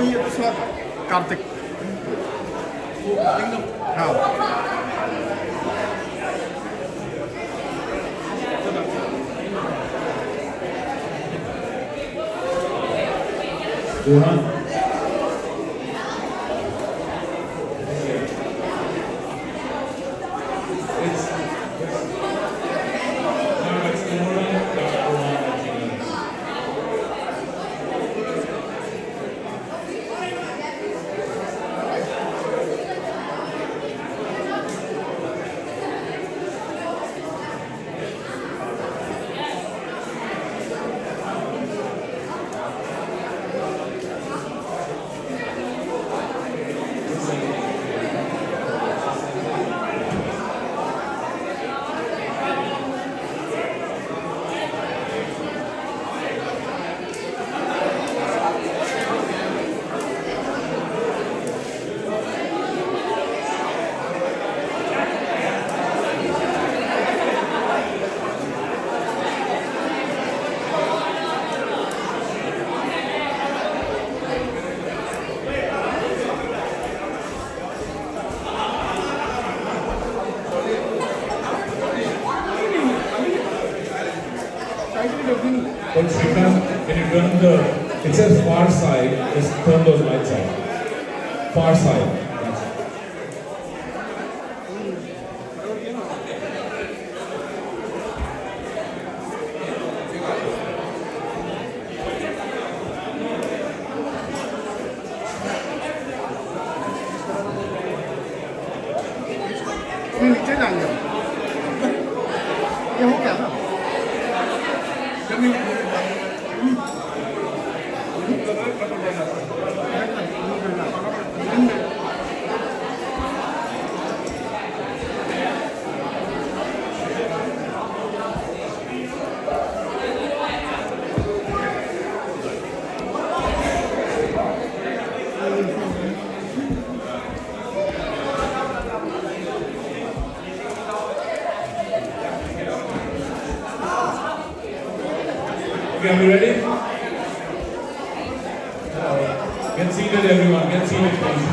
ये दूसरा कार्तिक हाँ But Srikanth, when you turn it says far side, just turn those lights on. Far side. That's it. नीचे जाएंगे ये हो क्या था Okay, are we ready? Get seated, everyone. Get seated, please.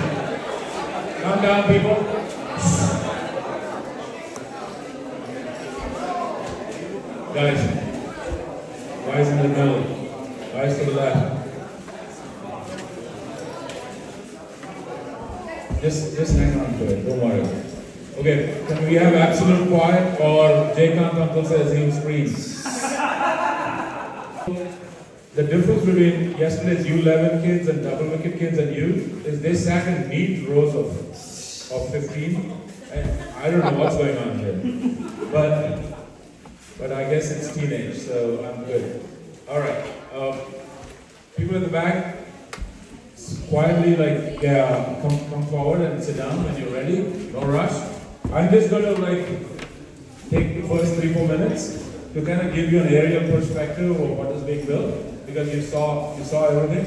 Come down, people. Guys, guys in the middle, guys to the left. Just hang on to it. Don't worry. Okay, can we have absolute quiet, or Jaykant uncle says he'll scream? The difference between yesterday's U11 kids and double wicket kids and you is they sat in neat rows of 15, and I don't know what's going on here. But I guess it's teenage, so I'm good. All right, people in the back, quietly come forward and sit down when you're ready. No rush. I'm just going to take the first 3-4 minutes to kind of give you an aerial perspective of what is being built, because you saw everything.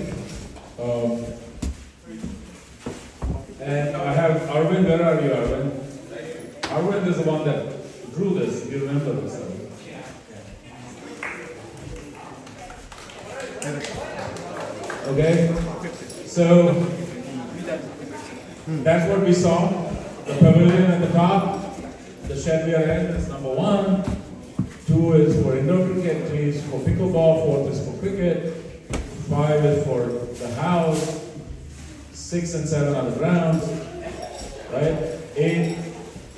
And I have Arvind. Where are you, Arvind? Arvind is the one that drew this. If you remember this. Okay. So that's what we saw. The pavilion at the top. The shed we are in is number 1. 2 is for indoor cricket, 3 is for pickleball, 4 is for cricket, 5 is for the house, 6 and 7 are the grounds, right? 8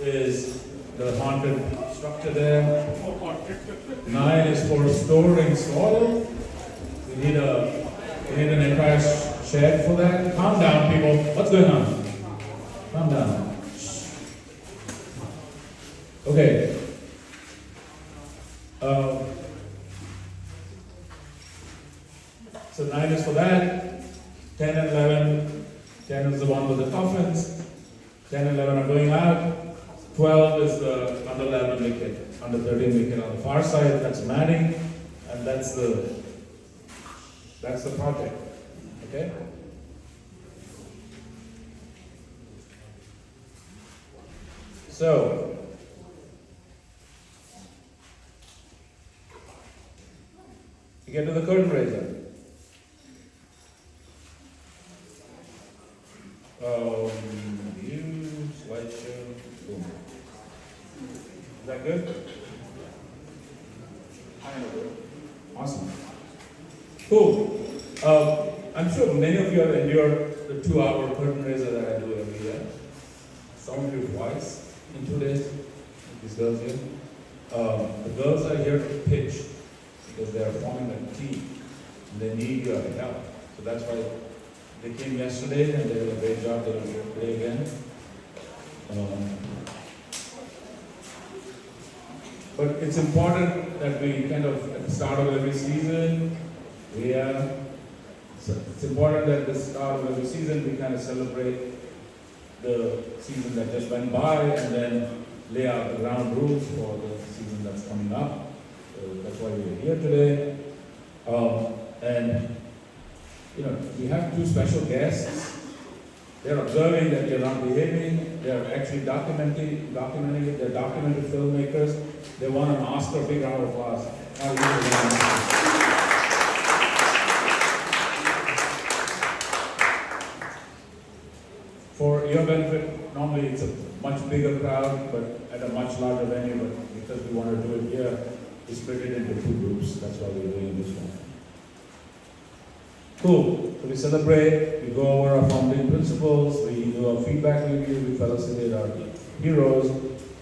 is the haunted structure there. 9 is for storing soil. We need an entire shed for that. Calm down, people. What's going on? Calm down. Okay. So 9 is for that, 10 and 11, 10 is the one with the coffins, 10 and 11 are going out, 12 is the under 11 wicket, under 13 wicket on the far side, that's matting, and that's the project, okay? So, you get to the curtain raiser. Kind of good. Awesome. Cool. I'm sure many of you have endured the 2-hour curtainaiser that I do every year. Some of you twice in 2 days. These girls here. The girls are here to pitch because they are forming a team. And they need your help. So that's why they came yesterday and they did a great job. They will do today again. But it's important that we kind of, at the start of every season, it's important that at the start of every season we kind of celebrate the season that just went by and then lay out the ground rules for the season that's coming up. So that's why we're here today. And you know, we have 2 special guests. They're observing that you're not behaving. They're actually documenting it. They're documented filmmakers. They won an Oscar. Big round of applause. For your benefit, normally it's a much bigger crowd, but at a much larger venue. But because we want to do it here, we split it into 2 groups. That's why we're doing this one. Cool. So we celebrate, we go over our founding principles, we do a feedback review, we felicitate our heroes,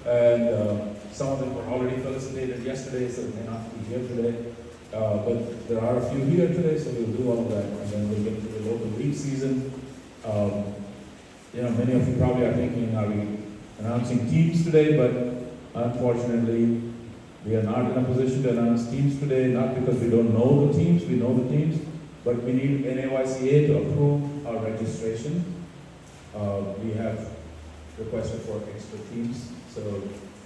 and some of them were already felicitated yesterday, so they may not be here today. But there are a few here today, so we'll do all of that, and then we'll get to the local league season. You know, many of you probably are thinking, are we announcing teams today? But unfortunately, we are not in a position to announce teams today, not because we don't know the teams, we know the teams. But we need NAYCA to approve our registration. We have requested for extra teams. So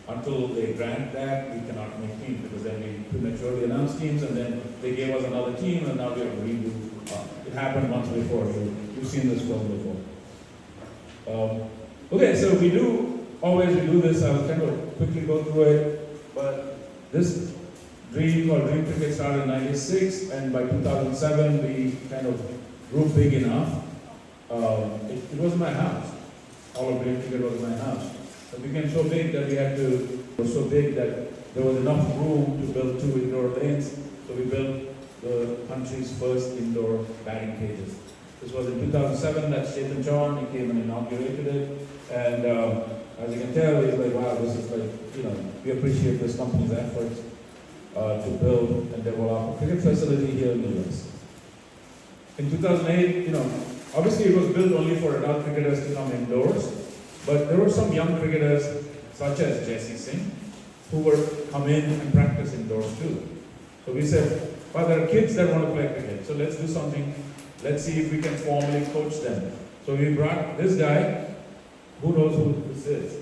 until they grant that, we cannot make teams because then we prematurely announce teams and then they gave us another team and now we have to redo. It happened once before. You've seen this film before. Okay, so we do this. I'll kind of quickly go through it. But this dream or DreamCricket started in '96, and by 2007 we kind of grew big enough. It was my house. All of DreamCricket was my house. It became so big that there was enough room to build 2 indoor lanes. So we built the country's first indoor batting cages. This was in 2007 that Chetan Chauhan, he came and inaugurated it. And as you can tell, he's like, wow, this is like, you know, we appreciate this company's efforts to build and develop a cricket facility here in the US. In 2008, you know, obviously it was built only for adult cricketers to come indoors, but there were some young cricketers, such as Jesse Singh, who were come in and practice indoors too. So we said, well, there are kids that want to play cricket, so let's do something. Let's see if we can formally coach them. So we brought this guy. Who knows who this is?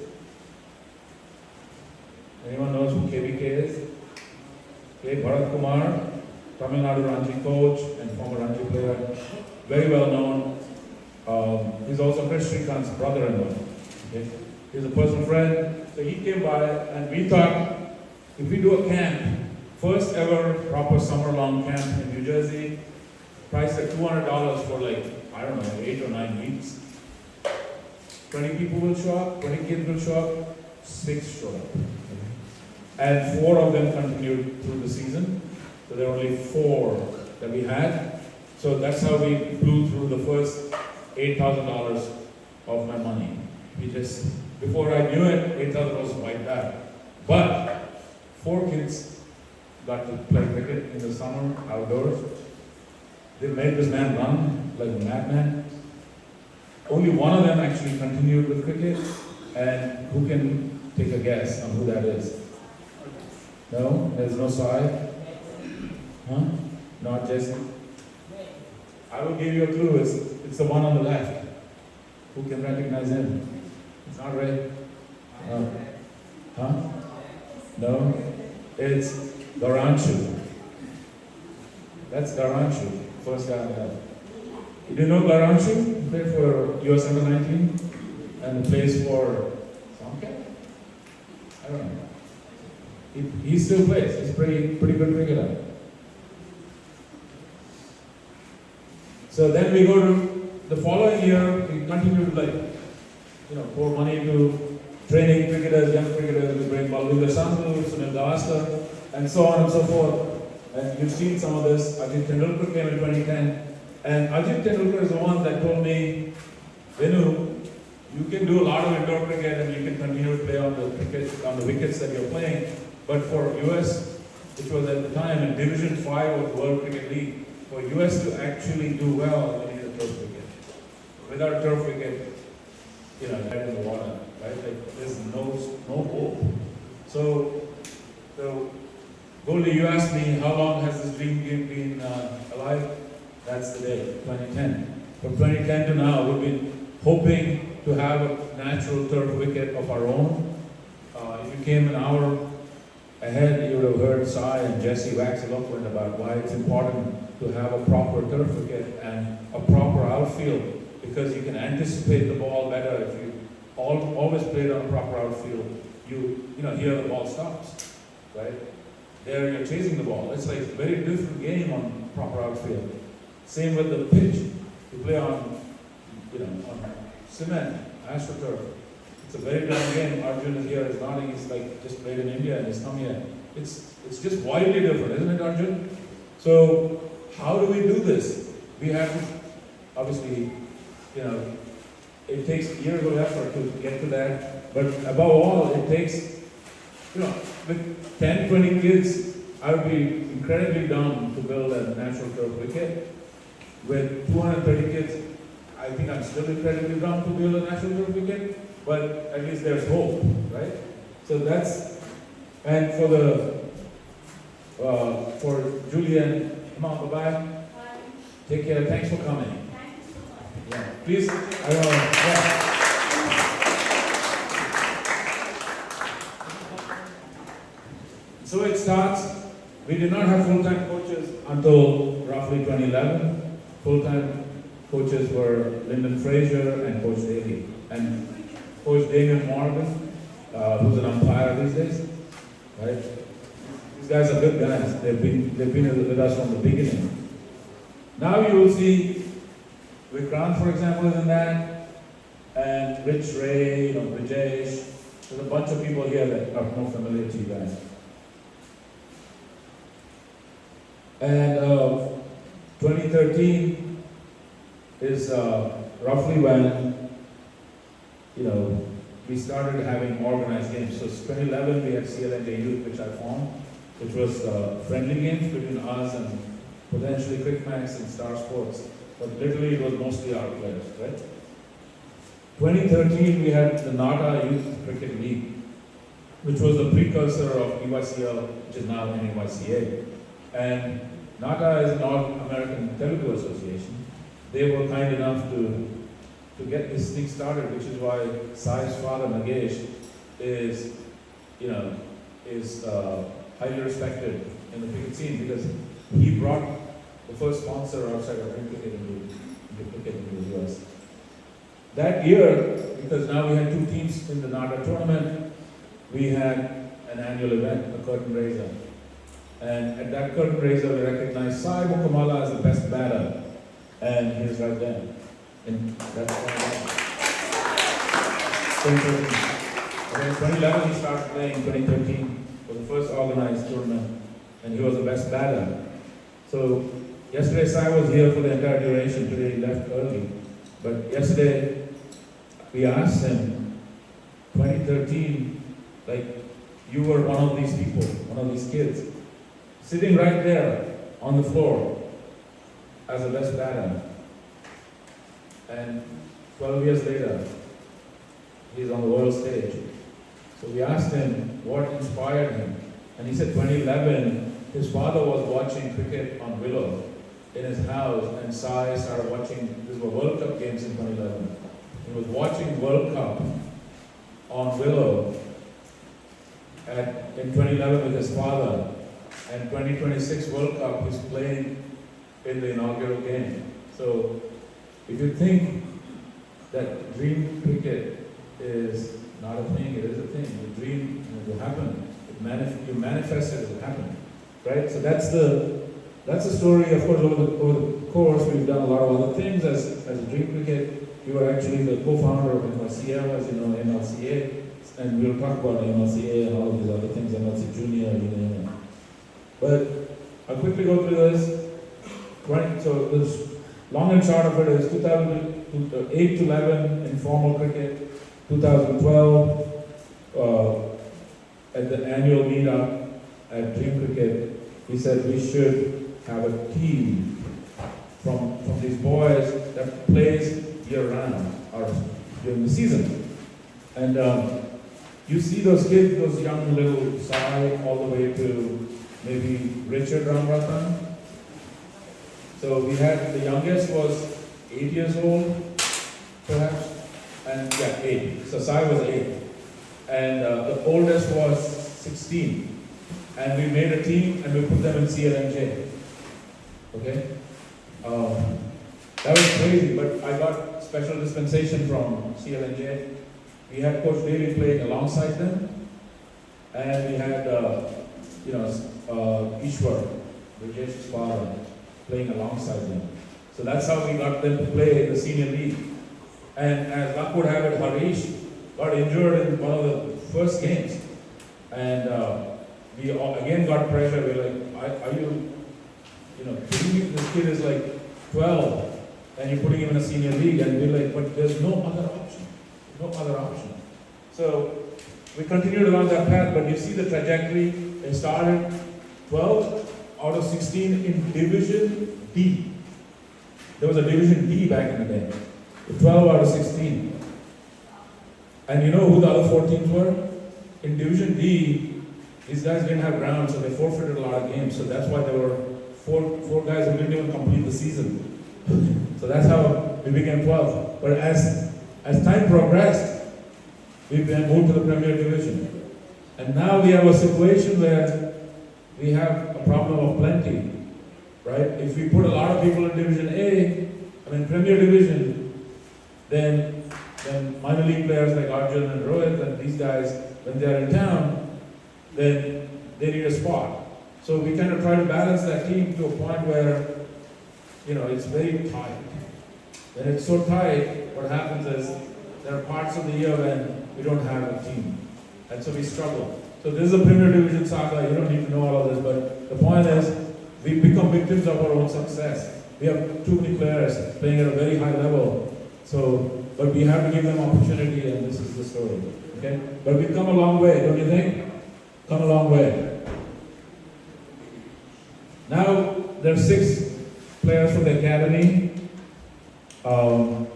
Anyone knows who KBK is? Okay, Bharat Kumar, Tamil Nadu Ranji coach and former Ranji player, very well known. He's also Chris Srikanth's brother-in-law. Okay? He's a personal friend. So he came by and we thought, if we do a camp, first ever proper summer-long camp in New Jersey, priced at $200 for like, I don't know, 8 or 9 weeks. 20 people will show up, 20 kids will show up, 6 showed up. And 4 of them continued through the season. So there were only 4 that we had. So that's how we blew through the first $8,000 of my money. We just, before I knew it, $8,000 was wiped out. But 4 kids got to play cricket in the summer, outdoors. They made this man run like a madman. Only one of them actually continued with cricket. And who can take a guess on who that is? No? There's no side? Huh? Not Jesse? I will give you a clue. It's the one on the left. Who can recognize him? It's not Ray. Huh? No? It's Garanshu. That's Garanshu. First guy I have. You do know Garanshu? He played for US Under 19 and he plays for Somcat? I don't know. He still plays. He's pretty good cricketer. So then we go to the following year. We continue to pour money into training cricketers, young cricketers. We bring Balwinder Sandhu, Sunil Gavaskar. and so on and so forth. And you've seen some of this. Ajit Tendulkar came in 2010, and Ajit Tendulkar is the one that told me, Venu, you can do a lot of indoor cricket and you can continue to play on the wickets that you're playing. But for US, which was at the time in Division 5 of the World Cricket League, for US to actually do well, you need a turf wicket. Without a turf wicket, dead in the water, right? Like there's no hope. So Goldie, you asked me how long has this dream game been alive? That's the day, 2010. From 2010 to now, we've been hoping to have a natural turf wicket of our own. If you came an hour ahead, you would have heard Sai and Jesse wax eloquent about why it's important to have a proper turf wicket and a proper outfield, because you can anticipate the ball better. If you always played on a proper outfield, here the ball stops, right? There you're chasing the ball. It's like a very different game on proper outfield. Same with the pitch. You play on cement, AstroTurf. It's a very different game. Arjun is here, is nodding. He's like just played in India and he's come here. It's just widely different, isn't it, Arjun? So how do we do this? We have to, obviously, it takes years of effort to get to that. But above all, it takes, with 10, 20 kids, I would be incredibly dumb to build a natural turf wicket. With 230 kids, I think I'm still incredibly dumb to build a natural turf wicket, but at least there's hope, right? So and for Julian, come on, bye-bye. Bye. Take care, thanks for coming. Thank you so much. Yeah, please, So it starts, we did not have full-time coaches until roughly 2011. Full-time coaches were Lyndon Fraser and Coach Daly. And Coach Damien Morgan, who's an umpire these days, right? These guys are good guys. They've been with us from the beginning. Now you will see Vikrant, for example, is in that, and Rich Ray, Rajesh. There's a bunch of people here that are more familiar to you guys. And 2013 is roughly when we started having organized games. So 2011 we had CLNJ Youth, which I formed, which was friendly games between us and potentially Crickmax and Star Sports. But literally it was mostly our players, right? 2013 we had the NATA Youth Cricket League, which was the precursor of EYCL, which is now NYCA. And NATA is an All-American Telugu Association. They were kind enough to get this thing started, which is why Sai's father, Nagesh, is highly respected in the cricket scene, because he brought the first sponsor outside of DreamCricket into cricket in the US. That year, because now we had two teams in the NATA tournament, we had an annual event, the Curtainaiser. And at that Curtainaiser, we recognized Sai Mukamala as the best batter. And he's right there. And that's why. In 2011, he started playing. 2013 was the first organized tournament, and he was the best batter. So yesterday, Sai was here for the entire duration. Today, he left early. But yesterday, we asked him, 2013, you were one of these people, one of these kids, sitting right there on the floor as the best batter. And 12 years later, he's on the world stage. So we asked him what inspired him. And he said 2011, his father was watching cricket on Willow in his house, and Sai started watching, these were World Cup games in 2011. He was watching World Cup on Willow in 2011 with his father. And 2026 World Cup, he's playing in the inaugural game. So if you think that dream cricket is not a thing, it is a thing. You dream and it will happen. You manifest it, it will happen. Right? So that's the story. Of course, over the course, we've done a lot of other things as a dream cricket. We were actually the co-founder of NYCL, as you know, MLCA. And we'll talk about MLCA and all of these other things, MLC Junior, But I'll quickly go through this. So this long and short of it is 2008 to 11 informal cricket, 2012 at the annual meetup at DreamCricket, he said we should have a team from these boys that plays year round or during the season. And you see those kids, those young little Sai, all the way to maybe Richard Ramrathan. So we had, the youngest was 8 years old, perhaps, and yeah, 8. So Sai was 8. And the oldest was 16. And we made a team and we put them in CLNJ. Okay? That was crazy, but I got special dispensation from CLNJ. We had Coach Daly playing alongside them, and we had, Ishwar, Rajesh Spara, playing alongside them. So that's how we got them to play in the senior league. And as luck would have it, Harish got injured in one of the first games. And we again got pressure. We were like, are you this kid is like 12 and you're putting him in a senior league, and we're like, but there's no other option. No other option. So we continued along that path, but you see the trajectory. They started 12 out of 16 in Division D. There was a Division D back in the day. 12 out of 16. And you know who the other 4 teams were? In Division D, these guys didn't have ground, so they forfeited a lot of games. So that's why there were four guys who didn't even complete the season. So that's how we became 12. But as time progressed, we moved to the Premier Division. And now we have a situation where we have a problem of plenty, right? If we put a lot of people in Division A, Premier Division, then minor league players like Arjun and Rohit and these guys, when they're in town, then they need a spot. So we kind of try to balance that team to a point where, it's very tight. When it's so tight, what happens is there are parts of the year when we don't have a team. And so we struggle. So this is a Premier Division saga. You don't need to know all of this, but the point is, we become victims of our own success. We have too many players playing at a very high level. But we have to give them opportunity, and this is the story. Okay? But we've come a long way, don't you think? Come a long way. Now, there are 6 players from the academy on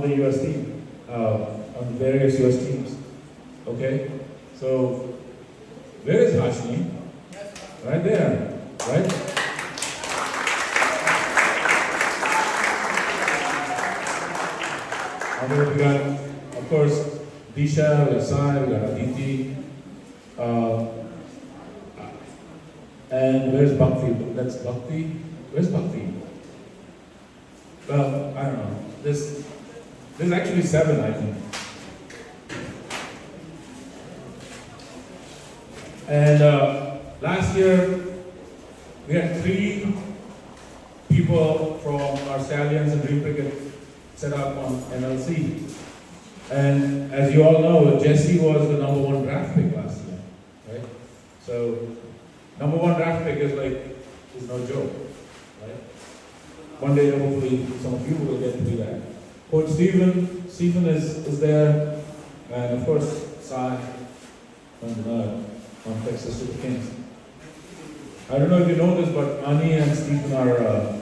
the US team, on the various US teams. Okay? So, where is Hashmi? Right there, right? We got, of course, Disha, we got Sai, we got Aditi. And where's Bhakti? That's Bhakti. Where's Bhakti? Well, I don't know. There's actually 7, I think. And last year, we had 3 people from our Stallions and DreamCricket set up on MLC. And as you all know, Jesse was the #1 draft pick last year, right? So, #1 draft pick is no joke, right? One day, hopefully, some of you will get to be that. Coach Stephen is there, and of course, Sai on Texas Super Kings. I don't know if you know this, but Ani and Stephen are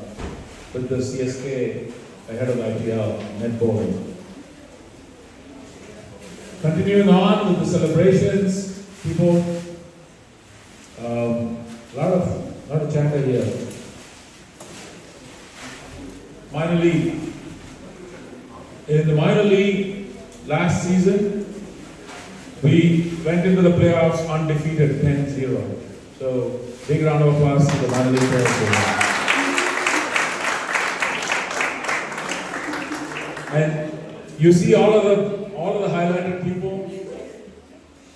with the CSK ahead of IPL, net bowling. Continuing on with the celebrations, people, a lot of chatter here. Minor league. In the minor league last season, we went into the playoffs undefeated, 10-0. So, big round of applause to the minor league players. And you see all of the highlighted people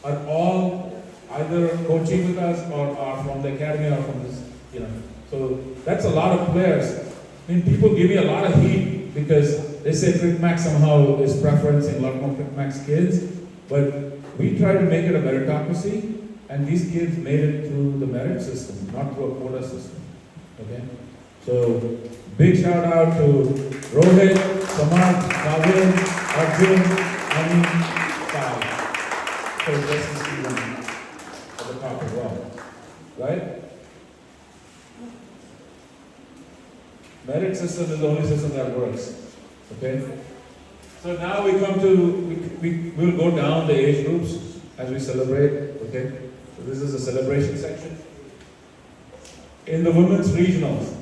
are all either coaching with us or are from the academy or from this, So that's a lot of players. People give me a lot of heat because they say CrickMax somehow is preferencing a lot more CrickMax kids, but we try to make it a meritocracy. And these kids made it through the merit system, not through a quota system. Okay? So, big shout out to Rohit, Samarth, Kavin, Arjun, Ani, Sai. So, just to see them at the top as well. Right? Merit system is the only system that works. Okay? So now we come to, we'll go down the age groups as we celebrate. Okay? So this is the celebration section. In the women's regionals,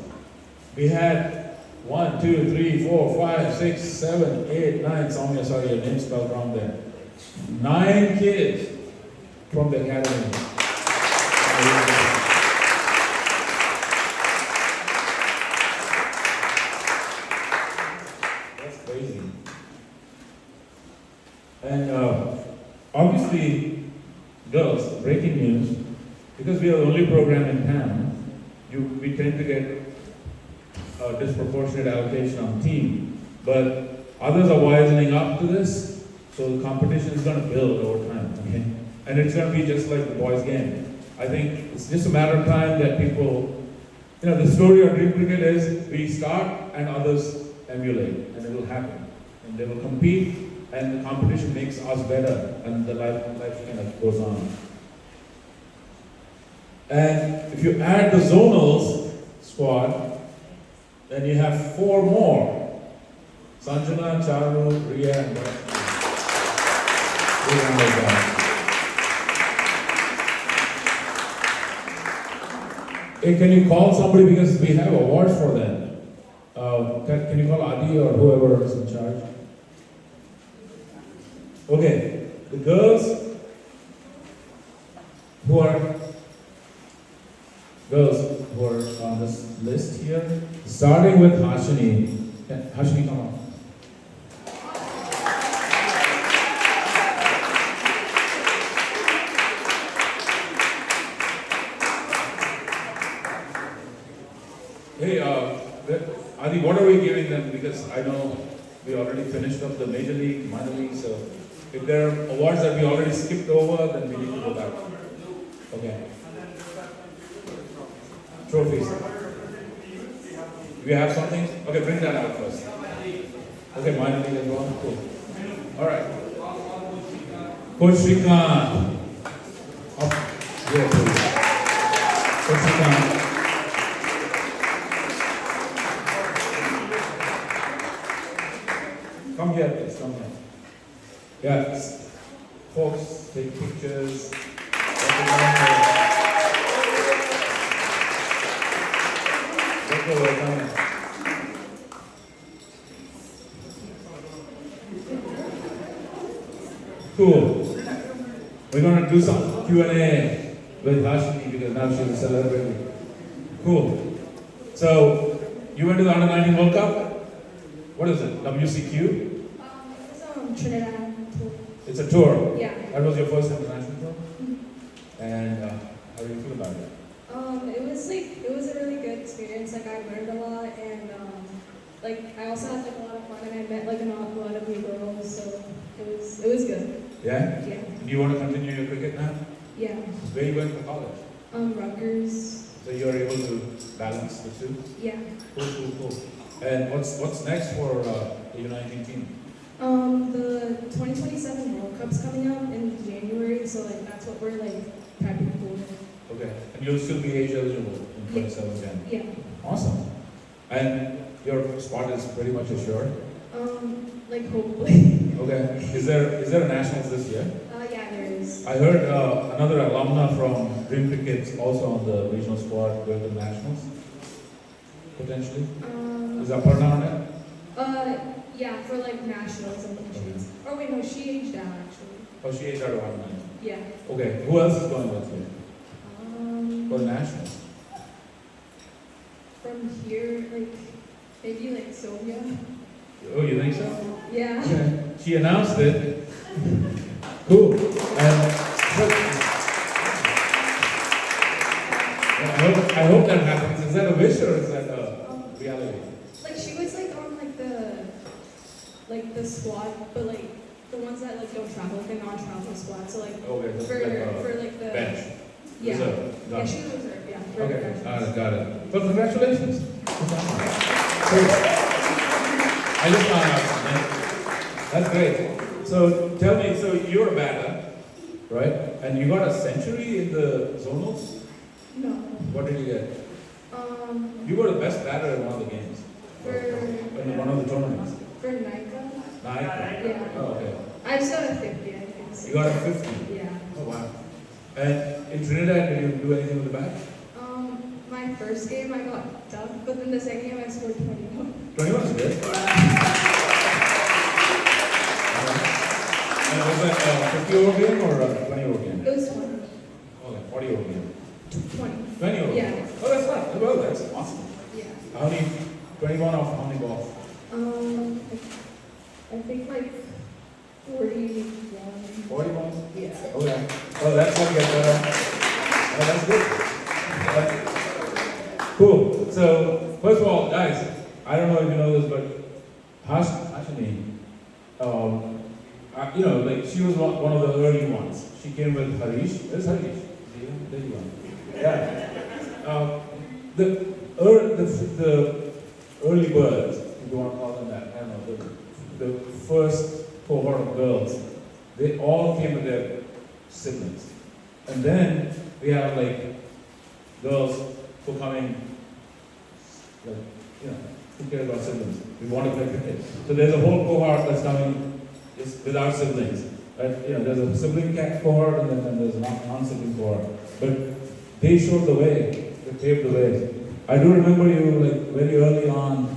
we had 1, 2, 3, 4, 5, 6, 7, 8, 9. Soumya, sorry, your name spelled wrong there. 9 kids from the academy. That's crazy. And obviously, girls, breaking news, because we are the only program in town, we tend to get a disproportionate allocation on team. But others are wisening up to this, so the competition is going to build over time. Okay? And it's going to be just like the boys' game. I think it's just a matter of time that people, the story of DreamCricket is we start and others emulate, and it will happen. And they will compete, and the competition makes us better, and the life kind of goes on. And if you add the zonals squad, then you have 4 more. Sanjana, Charu, Riya, and Hey, can you call somebody because we have awards for them? Can you call Adi or whoever is in charge? Okay, the girls who are on this list here, starting with Hashini. Hashini, come on. Hey, Adi, what are we giving them? Because I know we already finished up the major league, minor league, so if there are awards that we already skipped over, then we need to go back. Okay. Trophies. Do you have something? Okay, bring that out first. Okay, minor league as well. Cool. All right. Coach Shrikant. Up here, please. Coach Shrikant. Come here, please. Come here. Yes. Folks, take pictures. Cool. We're going to do some Q&A with Hashini because now she's a celebrity. Cool. So, you went to the Under-19 World Cup? What is it? WCQ? It's Trinidad tour. It's a tour? Yeah. That was your first international tour? Mm-hmm. And how do you feel about it? It was a really good experience. I learned a lot, and I also had a lot of fun, and I met a lot of new girls, so it was good. Yeah? Yeah. Do you want to continue your cricket now? Yeah. Where you went to college? Rutgers. So you're able to balance the two? Yeah. Cool. And what's next for the U19 team? The 2027 World Cup's coming up in January, so that's what we're prepping for. Okay, and you'll still be age eligible in 27 January? Yeah. Awesome. And your spot is pretty much assured? Hopefully. Okay. Is there a nationals this year? Yeah, there is. I heard another alumna from DreamCricket also on the regional squad going to the nationals. Potentially. Is Aparna on it? Yeah, for nationals and she's. Oh wait, no, she aged out actually. Oh, she aged out of 1 Yeah. Okay. Who else is going with you? For the nationals? From here, maybe Sonia. Oh, you think so? Yeah. Okay. She announced it. Cool. And I hope that happens. Is that a wish or is that a reality? She was on the squad, but the ones that like don't travel, like a non-travel squad. So like Okay, so for like the bench. yeah. Reserve. Got Yeah, it. she was reserve. Yeah. for Okay, internationals. got it. Well, congratulations. So, I just found out, man. That's great. So tell me, so you're a batter, right? And you got a century in the zonals? No. What did you get? You were the best batter in one of the games. In one of the tournaments. For Nika. Nine? Yeah. Oh, okay. I just got a 50, I think. So. You got a 50? Yeah. Oh, wow. And in Trinidad, did you do anything with the bat? My first game I got ducked, but then the second game I scored 21. 21 is good. And was that a 50 over game or a 20 over game? It was 20. Okay, 40 over game. 20. 20 over Yeah. game. Oh, that's not, well, that's awesome. Yeah. How many, 21 off how many balls? I think like 41. 40 balls? Yeah. Okay. Oh, that's going to get better. Oh, that's good. Cool. So, first of all, guys, I don't know if you know this, but Hashini, you know, like she was one of the early ones. She came with Harish. Where's Harish? There you are. Yeah. The early birds, if you want to call them that, I don't know, the first cohort of girls, they all came with their siblings. And then we have like girls who coming, like, you know, who cares about siblings? We want to play cricket. So there's a whole cohort that's coming without siblings. Right? You know, there's a sibling cohort and then there's a non-sibling cohort. But they showed the way, they paved the way. I do remember you like very early on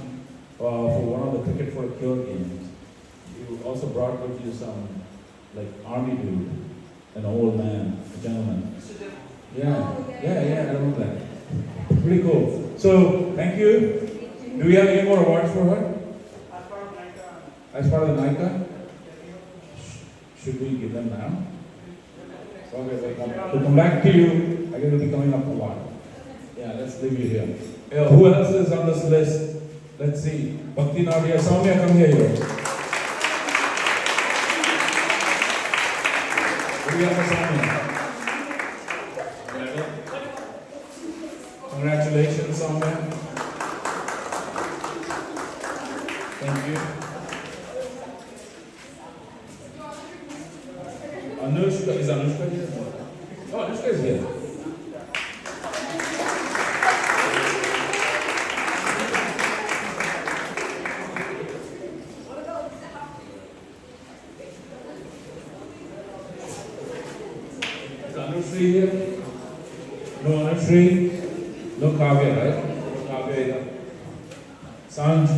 for one of the Cricket for a Cure games. You also brought with you some like army dude, an old man, a gentleman. Yeah, I remember that. Pretty cool. So, thank you. Do we have any more awards for her? As part of the NICA? Should we give them now? Okay, we'll come back to you. I guess it'll be coming up a lot. Yeah, let's leave you here. Who else is on this list? Let's see. Bhakti Nadia, Soumya, come here. What do we have for Soumya? Congratulations, Soumya. Thank you. Anushka, is Anushka here? Oh, Anushka is here. Is Anushri here? No Anushri? No Kavya, right? No Kavya either. Sanj?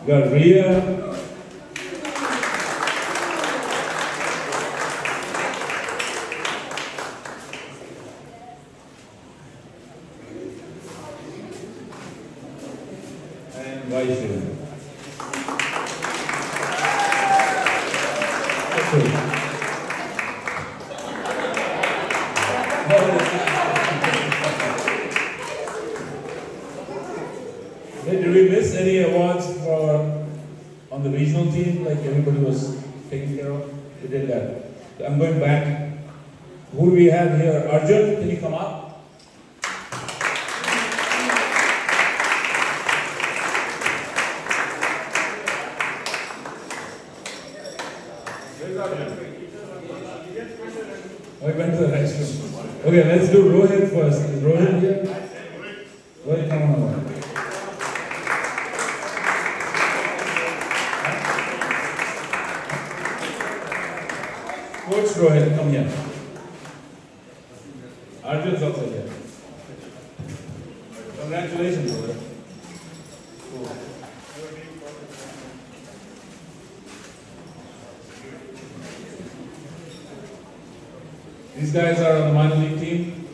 Got Ria. And Vaishu. Hey, did we miss any awards for on the regional team, like everybody was taken care of? We did that. I'm going back. Who do we have here? Arjun, can you come up? Where's Arjun? Oh, he went to the restroom. Okay, let's do Rohit first. Is Rohit here? Rohit, come on over. Coach Rohit, come here. Arjun's also here. Congratulations, Rohit. Cool. These guys are on the minor league team.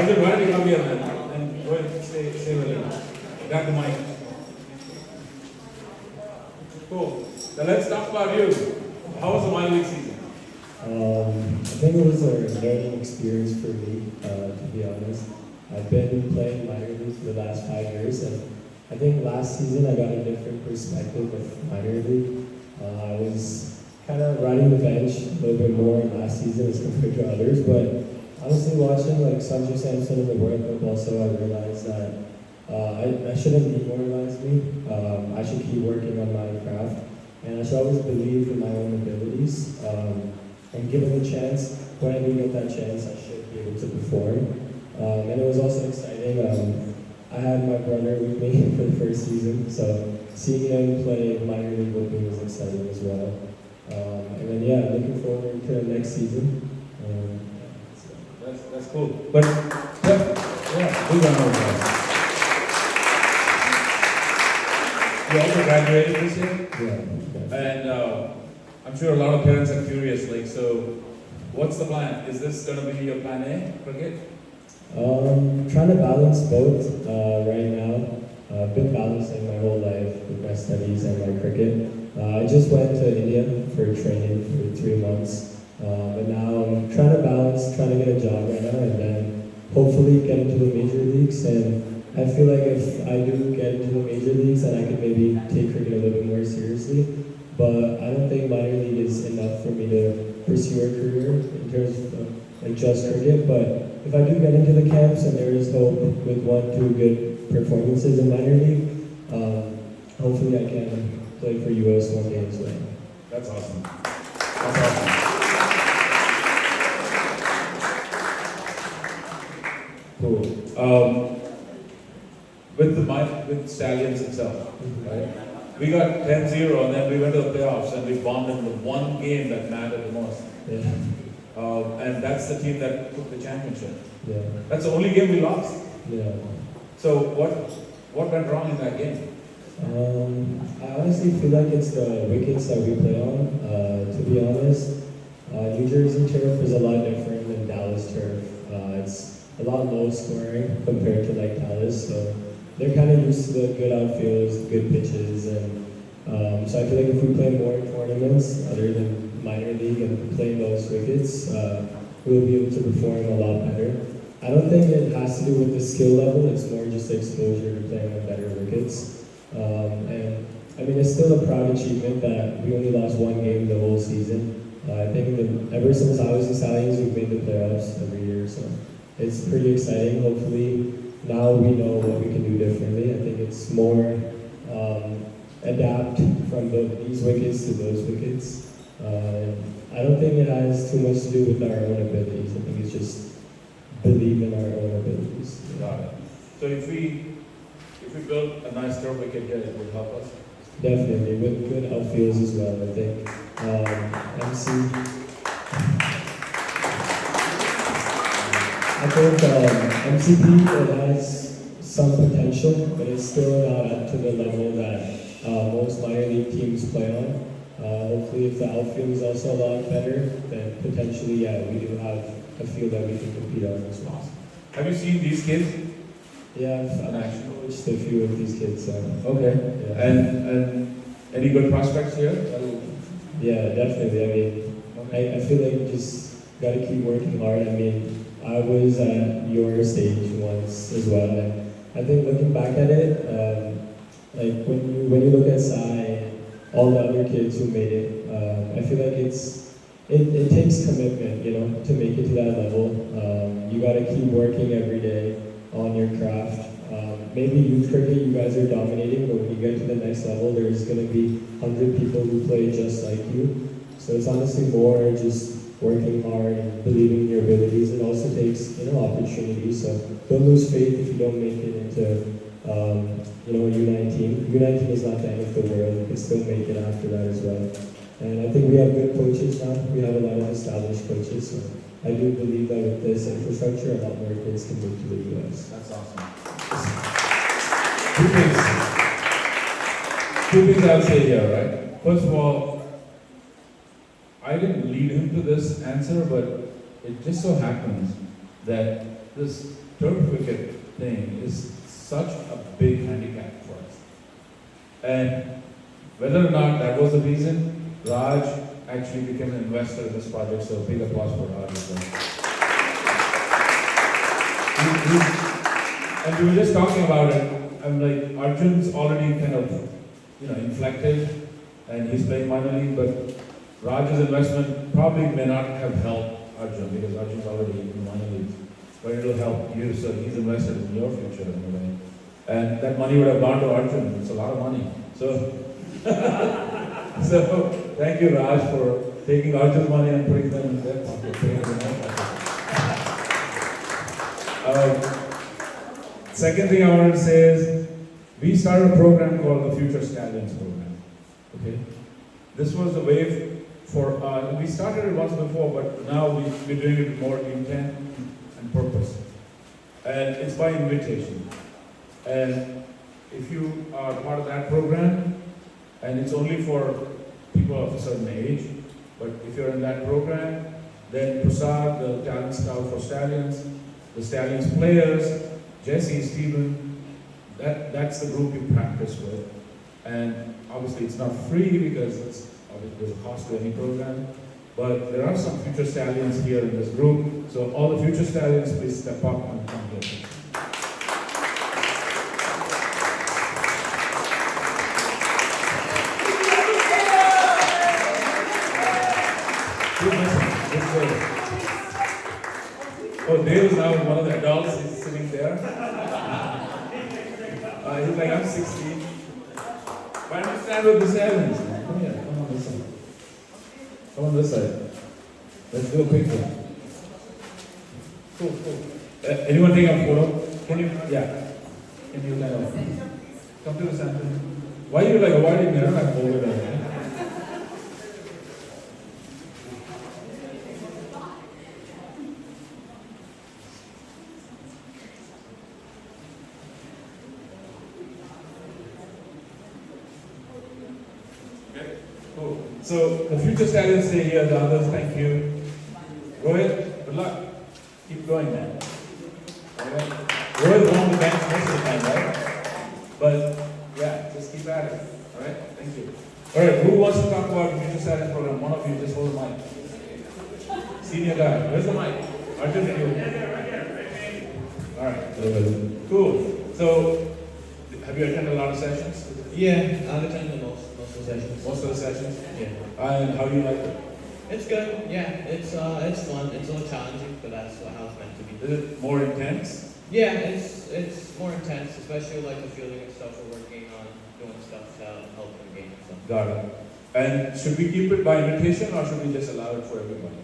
Arjun, why don't you come here and go and say a little. Grab the mic. Cool. Now let's talk about you. How was the minor league season? I think it was a learning experience for me, to be honest. I've been playing minor league for the last 5 years, and I think last season I got a different perspective of minor league. I was kind of riding the bench a little bit more last season as compared to others, but honestly watching like Sanju Samson in the World Cup also, I realized that I shouldn't demoralize me. I should keep working on my craft, and I should always believe in my own abilities. And given the chance, when I do get that chance, I should be able to perform. And it was also exciting. I had my brother with me for the first season, so seeing him play minor league with me was exciting as well. And then yeah, looking forward to the next season. That's cool. But yeah, big round of applause. You also graduated this year? Yeah. And I'm sure a lot of parents are curious, like, so what's the plan? Is this going to be your plan A, cricket? Trying to balance both right now. I've been balancing my whole life with my studies and my cricket. I just went to India for training for 3 months. But now I'm trying to balance, trying to get a job right now, and then hopefully get into the major leagues. And I feel like if I do get into the major leagues, then I could maybe take cricket a little bit more seriously. But I don't think minor league is enough for me to pursue a career in terms of like just cricket. But if I do get into the camps and there is hope with 1-2 good performances in minor league, hopefully I can play for US one day as well. That's awesome. That's awesome. Cool. With Stallions itself, right? We got 10-0 and then we went to the playoffs and we bombed in the one game that mattered the most. Yeah. And that's the team that took the championship. Yeah. That's the only game we lost. Yeah. So what went wrong in that game? I honestly feel like it's the wickets that we play on. To be honest, New Jersey turf is a lot different than Dallas turf. It's a lot low scoring compared to like Dallas, so they're kind of used to the good outfields, good pitches, and so I feel like if we play more tournaments other than minor league and play those wickets, we'll be able to perform a lot better. I don't think it has to do with the skill level, it's more just exposure to playing on better wickets. And I mean, it's still a proud achievement that we only lost one game the whole season. I think that ever since I was in Stallions, we've made the playoffs every year, so it's pretty exciting. Hopefully, now we know what we can do differently. I think it's more adapt from these wickets to those wickets. I don't think it has too much to do with our own abilities. I think it's just believe in our own abilities. Got it. So if we build a nice turf wicket here, it will help us? Definitely, with good outfields as well, I think. MCP, it has some potential, but it's still not up to the level that most minor league teams play on. Hopefully, if the outfield is also a lot better, then potentially, yeah, we do have a field that we can compete on as well. Have you seen these kids? Yeah, I've actually coached a few of these kids. Okay. Yeah. And any good prospects here? Yeah, definitely. I mean, I feel like you just got to keep working hard. I mean, I was at your stage once as well, and I think looking back at it, like when you look at Sai and all the other kids who made it, I feel like it takes commitment, you know, to make it to that level. You got to keep working every day on your craft. Maybe youth cricket, you guys are dominating, but when you get to the next level, there's going to be 100 people who play just like you. So it's honestly more just working hard and believing in your abilities. It also takes, you know, opportunities. So don't lose faith if you don't make it into, you know, U19. U19 is not the end of the world. You can still make it after that as well. And I think we have good coaches now. We have a lot of established coaches. So I do believe that with this infrastructure, a lot more kids can move to the US. That's awesome. Two things I'll say here, right? First of all, I didn't lead him to this answer, but it just so happens that this turf wicket thing is such a big handicap for us. And whether or not that was the reason, Raj actually became an investor in this project, so big applause for Raj as well. And we were just talking about it. I'm like, Arjun's already kind of, inflected, and he's playing minor league, but Raj's investment probably may not have helped Arjun because Arjun's already in minor leagues, but it'll help you. So he's invested in your future in a way, and that money would have gone to Arjun. It's a lot of money. So, so thank you, Raj, for taking Arjun's money and putting them in their pocket. Putting it in my pocket. Second thing I wanted to say is, we started a program called the Future Stallions program. Okay, this was a way for we started it once before, but now we're doing it with more intent and purpose, and it's by invitation. And if you are part of that program, and it's only for people of a certain age, but if you're in that program, then Prasad, the talent scout for Stallions, the Stallions players, Jesse, Stephen, that's the group you practice with. And obviously it's not free because there's a cost to any program, but there are some future Stallions here in this group. So all the future Stallions, please step up and come here. Oh, Dave is now one of the adults. He's sitting there. He's like, I'm 16. Why don't you stand with the Stallions? Come here, come on this side. Come on this side. Let's do a quick one. Cool. Anyone take a photo? Can you, yeah. Can you kind of come to the center? Why are you like avoiding me? I don't have to hold it on. So the future Stallions stay here, the others, thank you. Rohit, good luck. Keep going, man. Alright. Rohit won the bench most of the time, right? But yeah, just keep at it. Alright, thank you. Alright, who wants to talk about the future Stallions program? One of you, just hold the mic. Senior guy, where's the mic? Arjun, you. Alright, cool. So, have you attended a lot of sessions? Yeah, I've attended most of the sessions. Most of the sessions? Yeah. And how do you like it? It's good. Yeah, it's fun. It's a little challenging, but that's how it's meant to be. Is it more intense? Yeah, it's more intense, especially like the fielding and stuff. We're working on doing stuff to help the game and stuff. Got it. And should we keep it by invitation or should we just allow it for everybody?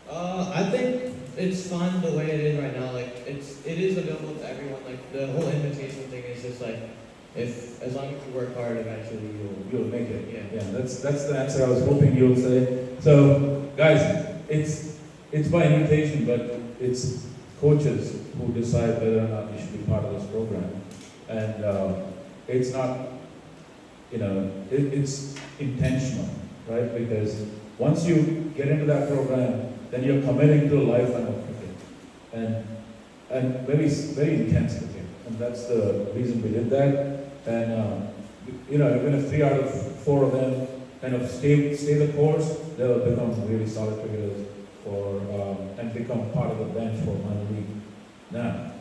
I think it's fun the way it is right now. Like it is available to everyone. Like the whole invitation thing is just like, as long as you work hard, eventually You'll make it. Yeah. Yeah, that's the answer I was hoping you'll say. So, guys, it's by invitation, but it's coaches who decide whether or not you should be part of this program. And it's not, it's intentional, right? Because once you get into that program, then you're committing to a lifetime of cricket. And very, very intense cricket. And that's the reason we did that. And even if 3 out of 4 of them kind of stay the course, they'll become really solid cricketers and become part of the bench for minor league. Now,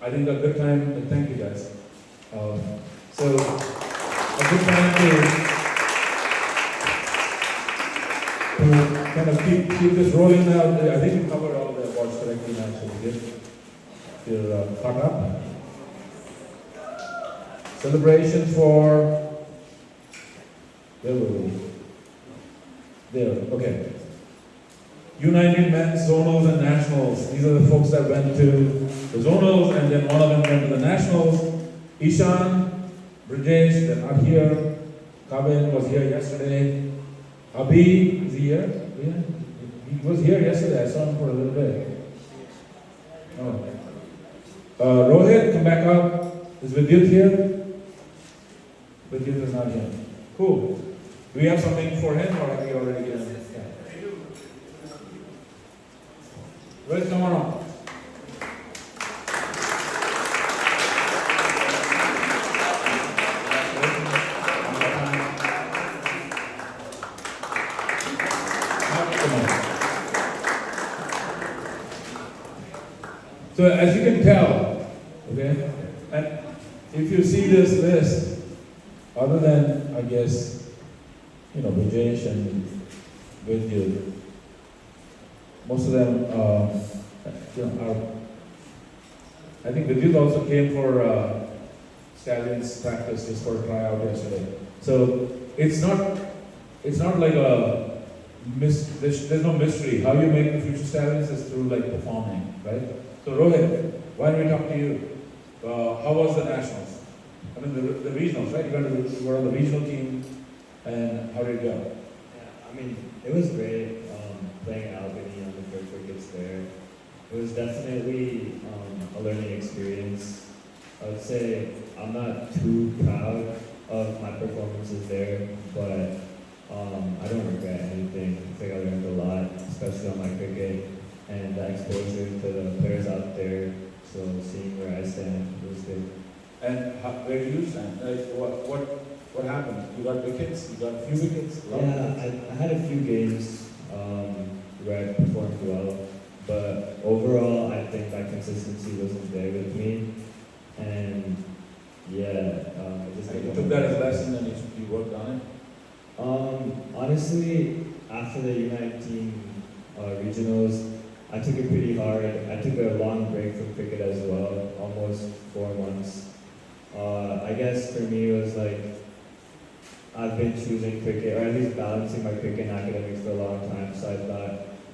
I think a good time. Thank you guys. So a good time to kind of keep this rolling now. I think we covered all the awards correctly now, so we did. You're caught up. Celebrations for, where were we? There, okay. U19 men's zonals and nationals. These are the folks that went to the zonals and then one of them went to the nationals. Ishan, Brijesh, they're not here. Kavin was here yesterday. Abhi, is he here? Yeah. He was here yesterday. I saw him for a little bit. Oh. Rohit, come back up. Is Vidyut here? Vidyut is not here. Cool. Do we have something for him or have we already given him? Rohit, come on up. So as you can tell, okay, and if you see this list, other than, I guess, Rajesh and Vidyut, most of them, are, I think Vidyut also came for Stallions practice just for a tryout yesterday. So it's not like there's no mystery. How you make the future Stallions is through like performing, right? So Rohit, why don't we talk to you? How was the nationals? I mean the regionals, right? You were on the regional team, and how did it go? Yeah, I mean, it was great playing at Albany on the first wickets there. It was definitely a learning experience. I would say I'm not too proud of my performances there, but I don't regret anything. I think I learned a lot, especially on my cricket, and the exposure to the players out there. So seeing where I stand was good. And where do you stand? Like, what happened? You got wickets? You got a few wickets? Yeah, I had a few games where I performed well, but overall I think my consistency wasn't there with me, and yeah, I just You took that as a lesson and you worked on it? Honestly, after the U19 regionals, I took it pretty hard. I took a long break from cricket as well, almost 4 months. I guess for me it was like, I've been choosing cricket, or at least balancing my cricket and academics for a long time, so I thought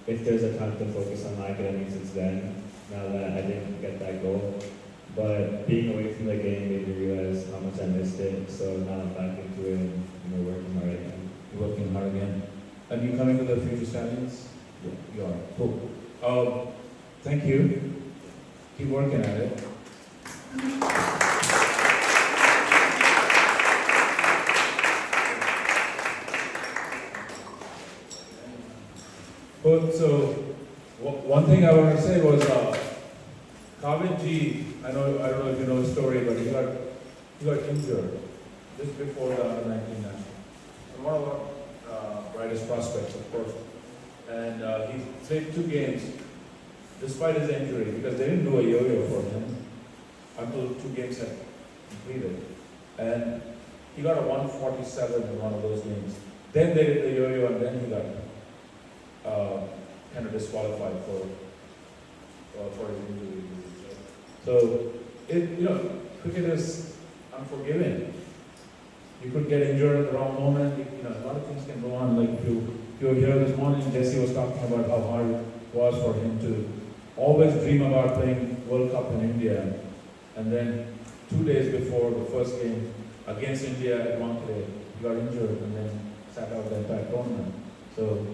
if there's a time to focus on my academics, it's then, now that I didn't get that goal. But being away from the game made me realize how much I missed it, so now I'm back into it and working hard again. You're working hard again. And you coming to the Future Stallions? Yeah. You are. Cool. Thank you. Keep working at it. But so, one thing I want to say was, Kavit Ji, I don't know if you know the story, but he got injured just before the under-19 national. And one of our brightest prospects, of course. And he played 2 games despite his injury, because they didn't do a yo-yo for him until 2 games had completed. And he got a 147 in one of those games. Then they did the yo-yo, and then he got kind of disqualified for his injury. So, cricket is unforgiving. You could get injured at the wrong moment. A lot of things can go on. Like if you were here this morning, Jesse was talking about how hard it was for him to always dream about playing World Cup in India, and then 2 days before the first game against India at Wankhede, he got injured and then sat out the entire tournament. So,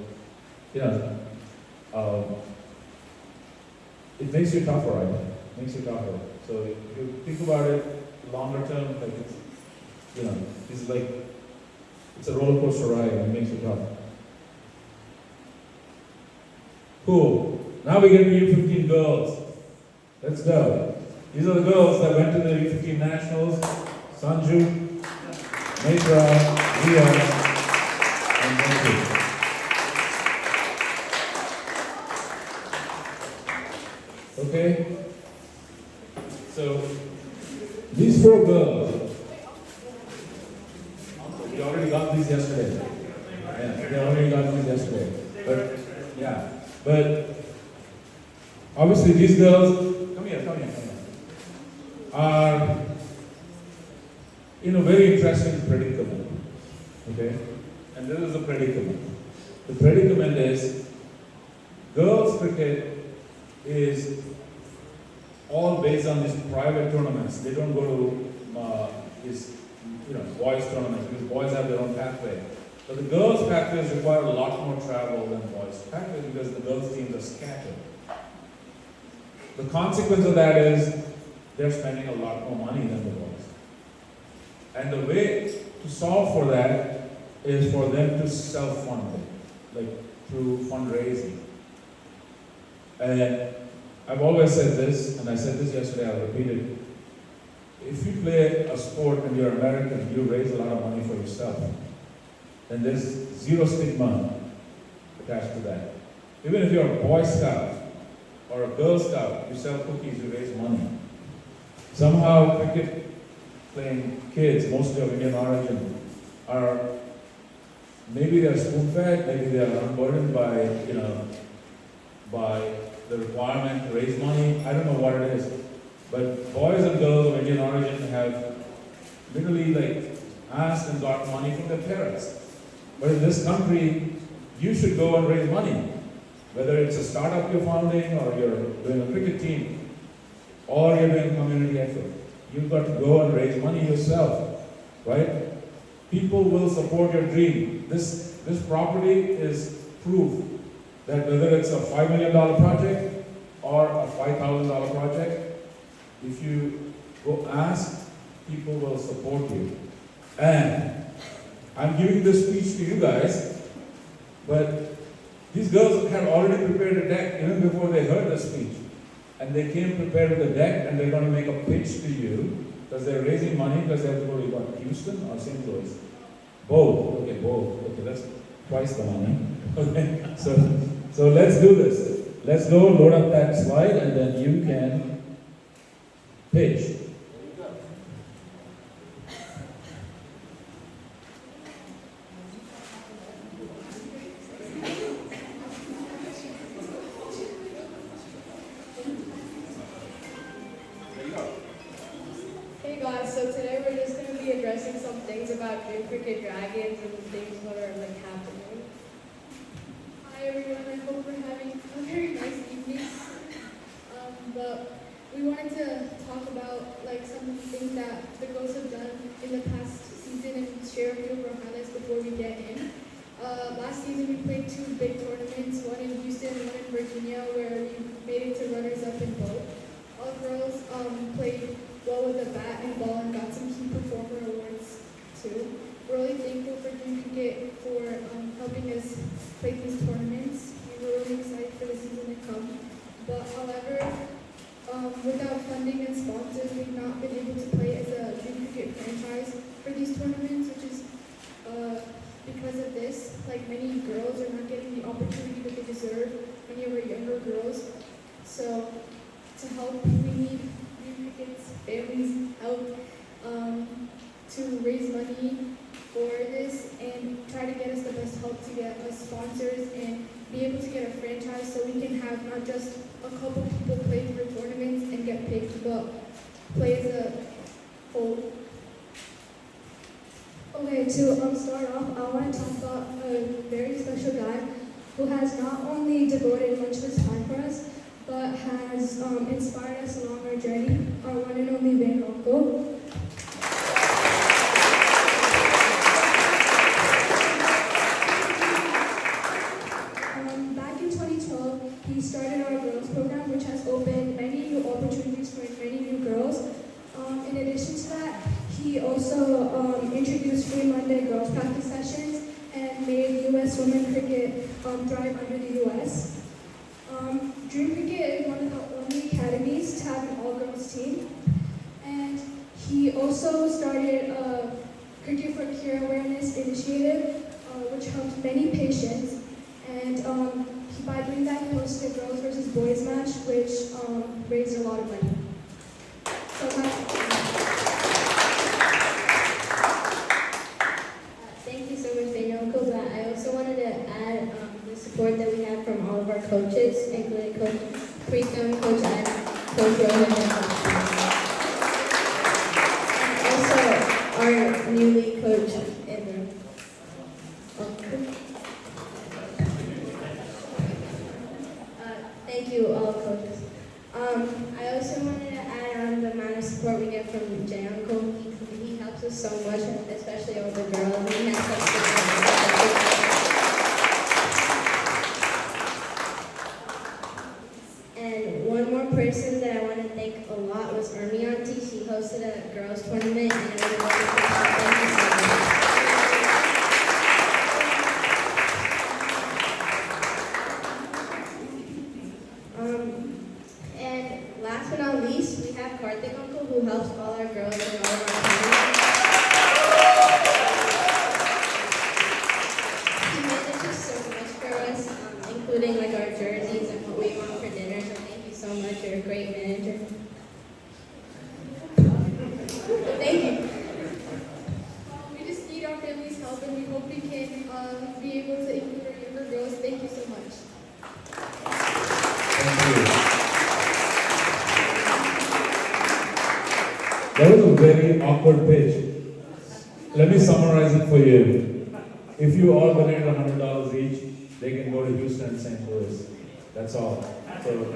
it makes you tougher, I think. It makes you tougher. So if you think about it longer term, like it's a roller coaster ride, and it makes you tough. Cool. Now we get to U15 girls. Let's go. These are the girls that went to the U15 nationals: Sanju, Netra, Ria, and Manju. Okay? So, these 4 girls, we already got these yesterday. Yeah, they already got these yesterday. But obviously these girls, come here, are in a very interesting predicament. Okay? And this is the predicament. The predicament is, girls cricket is all based on these private tournaments. They don't go to these boys tournaments, because boys have their own pathway. But the girls' pathways require a lot more travel than boys' pathways, because the girls' teams are scattered. The consequence of that is they're spending a lot more money than the boys. And the way to solve for that is for them to self-fund it, like through fundraising. And I've always said this, and I said this yesterday, I'll repeat it. If you play a sport and you're American, you raise a lot of money for yourself. And there's zero stigma attached to that. Even if you're a Boy Scout, or a Girl Scout, you sell cookies, you raise money. Somehow cricket playing kids, mostly of Indian origin, are maybe they're spoon-fed, maybe they are unburdened by, by the requirement to raise money. I don't know what it is. But boys and girls of Indian origin have literally asked and got money from their parents. But in this country, you should go and raise money. Whether it's a startup you're founding, or you're doing a cricket team, or you're doing community effort. You've got to go and raise money yourself, right? People will support your dream. This property is proof that whether it's a $5 million project or a $5,000 project, if you go ask, people will support you. And I'm giving this speech to you guys, but these girls had already prepared a deck even before they heard the speech. And they came prepared with a deck, and they're going to make a pitch to you because they're raising money because they have to go to what, Houston or St. Louis? Both. Okay, both. Okay, that's twice the money. Okay, so let's do this. Let's go load up that slide, and then you can pitch. Hey guys, so today we're just going to be addressing some things about DreamCricket Dragons and things that are happening. Hi everyone, I hope we're having a very nice evening. But we wanted to talk about some of the things that the girls have done in the past season and share a few of our highlights before we get in. Last season we played 2 big tournaments, one in Houston and one in Virginia, where we made it to runners-up in both. All girls played well with the bat and ball and got some key performer awards too. We're really thankful for DreamCricket for helping us play these tournaments. We were really excited for the season to come. But however, without funding and sponsors, we've not been able to play as a DreamCricket franchise for these tournaments, which is because of this. Many girls are not getting the opportunity that they deserve, many of our younger girls. So to help, we need DreamCricket's families' help to raise money for this and try to get us the best help to get us sponsors and be able to get a franchise so we can have not just a couple people play through tournaments and get picked, but play as a whole. Okay, to start off, I want to talk about a very special guy who has not only devoted much of his time for us, but has inspired us along our journey, our one and only Van Uncle. Back in 2012, he started our girls program, which has opened many new opportunities for many new girls. In addition to that, he also introduced free Monday girls practice sessions and made U.S. women cricket thrive under the U.S. DreamCricket is one of the only academies to have an all-girls team, and he also started a Cricket for Cure Awareness initiative, which helped many patients, and by doing that, he hosted a girls versus boys match, which raised a lot of money. Thank you so much, Daniel Uncle. But I also wanted to add the support that we have from all of our coaches, including Coach Preetham, Coach Ed, Coach Rohan, and also our newly coach in the thank you, all coaches. I also wanted to add on the amount of support we get from Jay Uncle. He helps us so much, especially all the girls. He has such good And one more person that I want to thank a lot was Army Auntie. She hosted a girls tournament, and it was really special. Thank you so much. And last but not least, we have Karthik Uncle, who helps all our girls and all of our parents. He manages so much for us, including our jerseys and what we want for dinners. I think very awkward pitch. Let me summarize it for you. If you all donate $100 each, they can go to Houston and St. Louis. That's all. So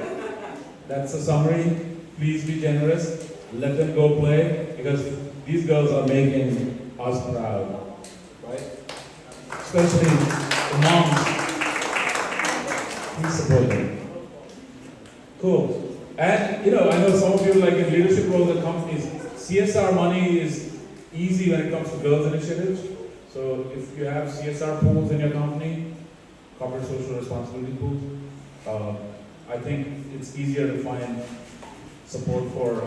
that's the summary. Please be generous. Let them go play because these girls are making us proud, right? Especially the moms. Please support them. Cool. And I know some of you like in leadership roles at companies, CSR money is easy when it comes to girls initiatives. So if you have CSR pools in your company, corporate social responsibility pools, I think it's easier to find support for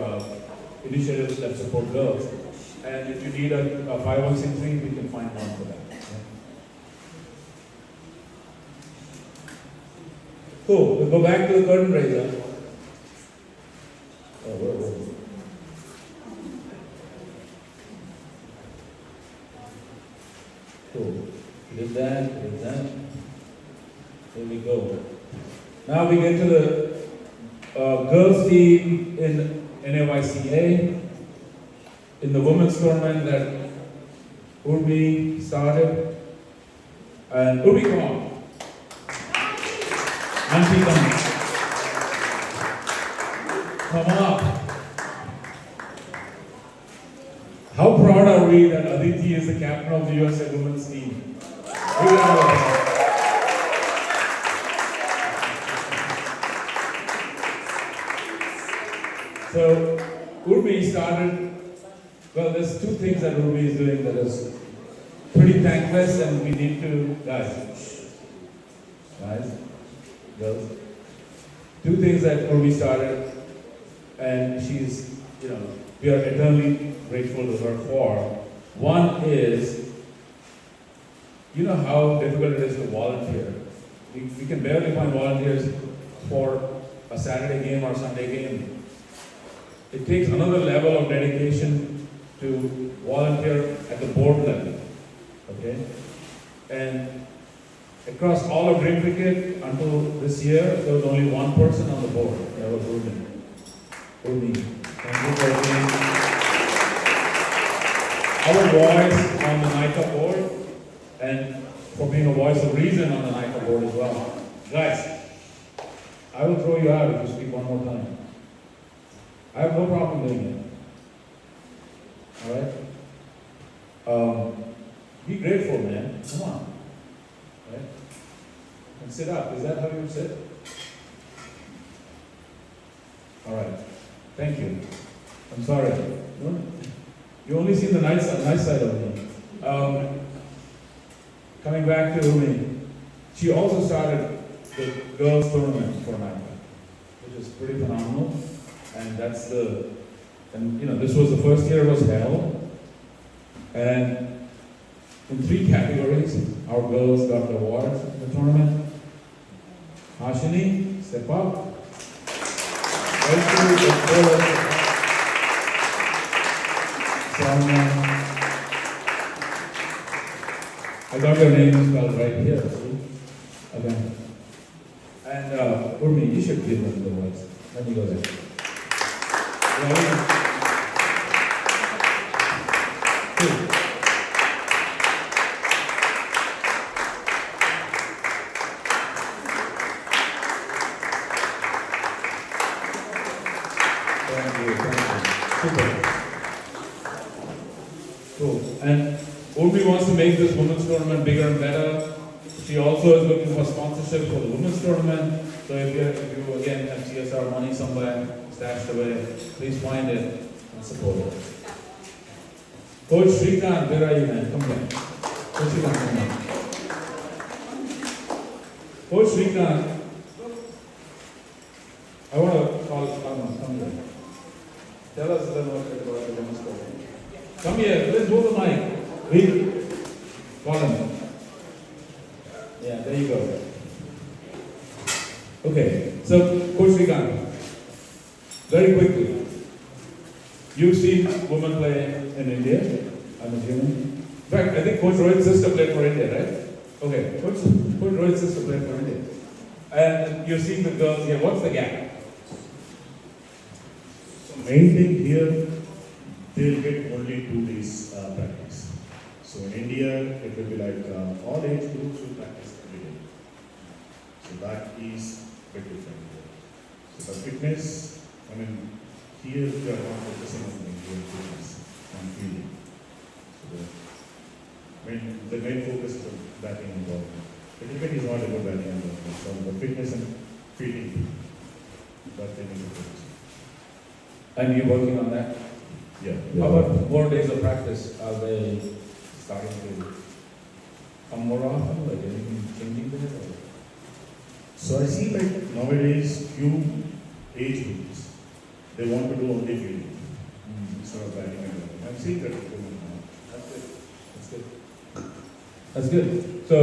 initiatives that support girls. And if you need a 501c3, we can find one for that. Cool. We'll go back to the Curtainaiser. Oh, where? Cool. Did that. There we go. Now we get to the girls team in NAYCA. In the women's tournament that Urmi started. And Urmi, come on. Auntie, come up. How proud are we that Aditi is the captain of the USA women's team? So, Urmi started, well, there's two things that Urmi is doing that is pretty thankless and we need to, guys, girls, two things that Urmi started and she's, we are eternally grateful to her for. One is, you know how difficult it is to volunteer. We can barely find volunteers for a Saturday game or Sunday game. It takes another level of dedication to volunteer at the board level, okay? And across all of DreamCricket, until this year, there was only one person on the board. That was Urmi. Thank you for being our voice on the NICA board and for being a voice of reason on the NICA board as well. Guys, I will throw you out if you speak one more time. I have no problem doing it. Alright? Be grateful, man. Come on. Right? And sit up. Is that how you sit? Alright. Thank you. I'm sorry. You only see the nice side of me. Coming back to Umi, she also started the girls tournament for NICA, which is pretty phenomenal. And this was the first year it was held. And in 3 categories, our girls got the awards in the tournament. Hashini, step up. I got your name spelled right here, see? Okay. And Urmi, you should give them the words. Let me go there. Cool. And Urmi wants to make this women's tournament bigger and better. She also is looking for sponsorship for the women's tournament. So if you again have CSR money somewhere stashed away, please find it and support it. Coach Srikanth, where are you, man? Come here. Coach Srikanth, come here. Coach Srikanth, I want to call Arma, come here. Tell us a little bit about the women's tournament. Come here, let's move the mic. Read. Call him. Yeah, there you go. Okay, so Coach Srikanth, very quickly, you've seen women play in India, I'm assuming. In fact, I think Coach Rohit's sister played for India, right? Okay, Coach Rohit's sister played for India. And you've seen the girls here. What's the gap? So main thing here they'll get only 2 days practice. So in India, it will be like all age groups will practice every day. So that is a bit different. So the fitness, I mean, here we are not focusing on the Indian fitness, on fielding. So the main focus is on batting and bowling. The cricket is not about batting and bowling, it's all about fitness and fielding. That they need to focus on. And you're working on that? Yeah. How about more days of practice? Are they starting to come more often? Like anything changing there? Or? So I see like nowadays few age groups, they want to do only fielding instead of batting and bowling. I'm seeing that improvement now. That's good. That's good. That's good. So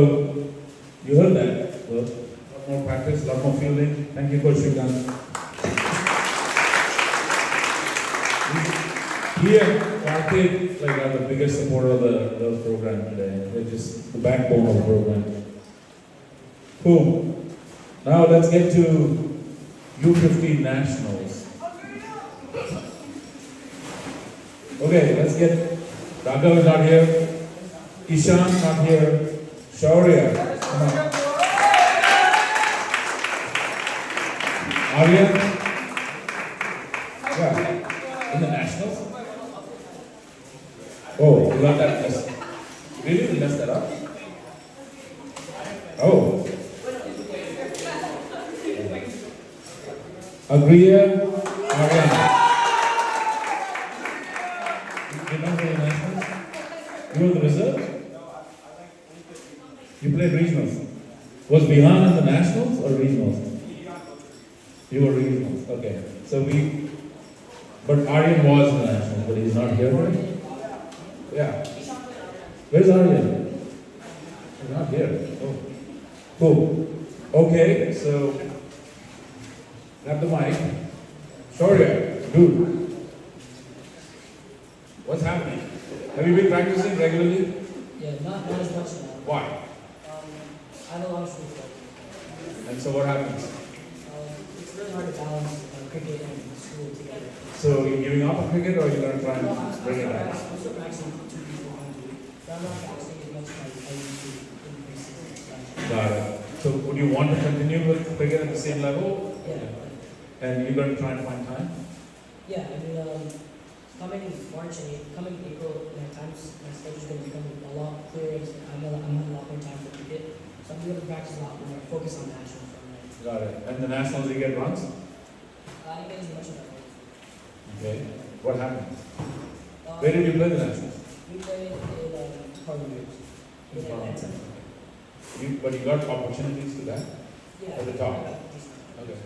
you heard that. Well, a lot more practice, a lot more fielding. Thank you, Coach Shrikant. Here, Karthik, like, are the biggest supporter of the girls program today. They're just the backbone of the program. Cool. Now let's get to U15 nationals. Okay, let's get Raghav is not here. Ishan not here. Shaurya, come on. Aryan? Yeah. In the nationals? Oh, you got that mess. Really? You messed that up? Oh. Agriya, Aryan. You not play nationals? You were the reserves? You played regionals. Was Bihan in the nationals or regionals? You were regionals. Okay. So but Aryan was in the nationals, but he's not here today? Yeah. Where's Aryan? He's not here. Oh. Cool. Okay, so grab the mic. Shaurya, dude. What's happening? Have you been practicing regularly? Yeah, not as much now. Why? I have a lot of school stuff. And so what happens? It's really hard to balance cricket and school together. So you're giving up on cricket or you're going to try No, and bring it back? I'm still practicing 2 people on 2. But I'm not practicing as much as I used to in preseason. Got it. So would you want to continue with cricket at the same level? Yeah. And you're going to try and find time? Yeah, I mean, coming March and coming April, my schedule's going to become a lot clearer. I'm going to have a lot more time for cricket. So I'm going to practice a lot more, focus on national for me. Got it. And the nationals, you get runs? I didn't get as much of that. Okay. What happened? Um, Where did you play the nationals? We played in Harlem Years. In Atlanta. But you got opportunities to that? Yeah. At the top? Okay.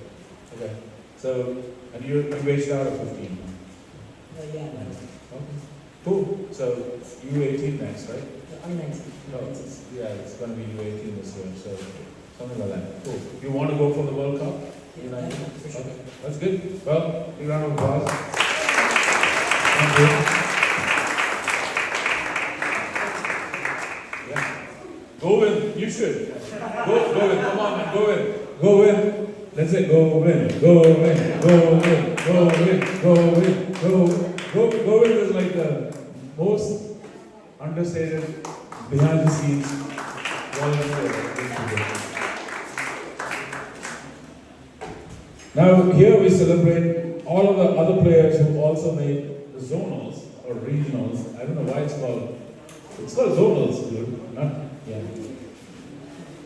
Okay. So, and you raced out of 15? Yeah. Okay. Cool. So, U18 next, right? I'm 19. No, yeah, it's going to be U18 this year, so something like that. Cool. You want to go for the World Cup? Yeah, for sure. Okay. That's good. Well, big round of applause. Thank you. Yeah. Go win. You should. Go win. Come on, man. Go win. Go win. Let's say go win. Go win. Go win. Go win. Go win. Go win is like the most understated behind the scenes volunteer. Now here we celebrate all of the other players who also made the zonals or regionals. I don't know why it's called zonals, dude. Not, yeah.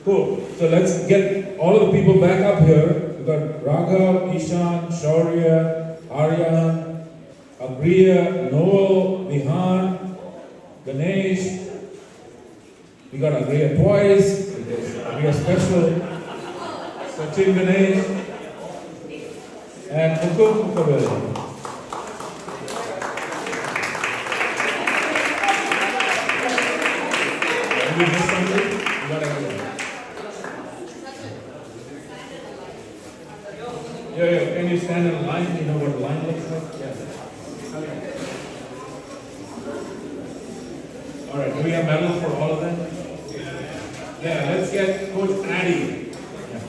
Cool. So let's get all of the people back up here. We've got Raghav, Ishan, Shaurya, Aryan, Agriya, Noel, Vihan, Ganesh. We got Agriya twice. Agriya special. Sachin Ganesh. And Hukum Kabel. Did we miss something? You got everyone. Yeah. Can you stand in line? You know what the line looks like? Yeah. Okay. All right. Do we have medals for all of them? Yeah. Let's get Coach Addy. Yeah.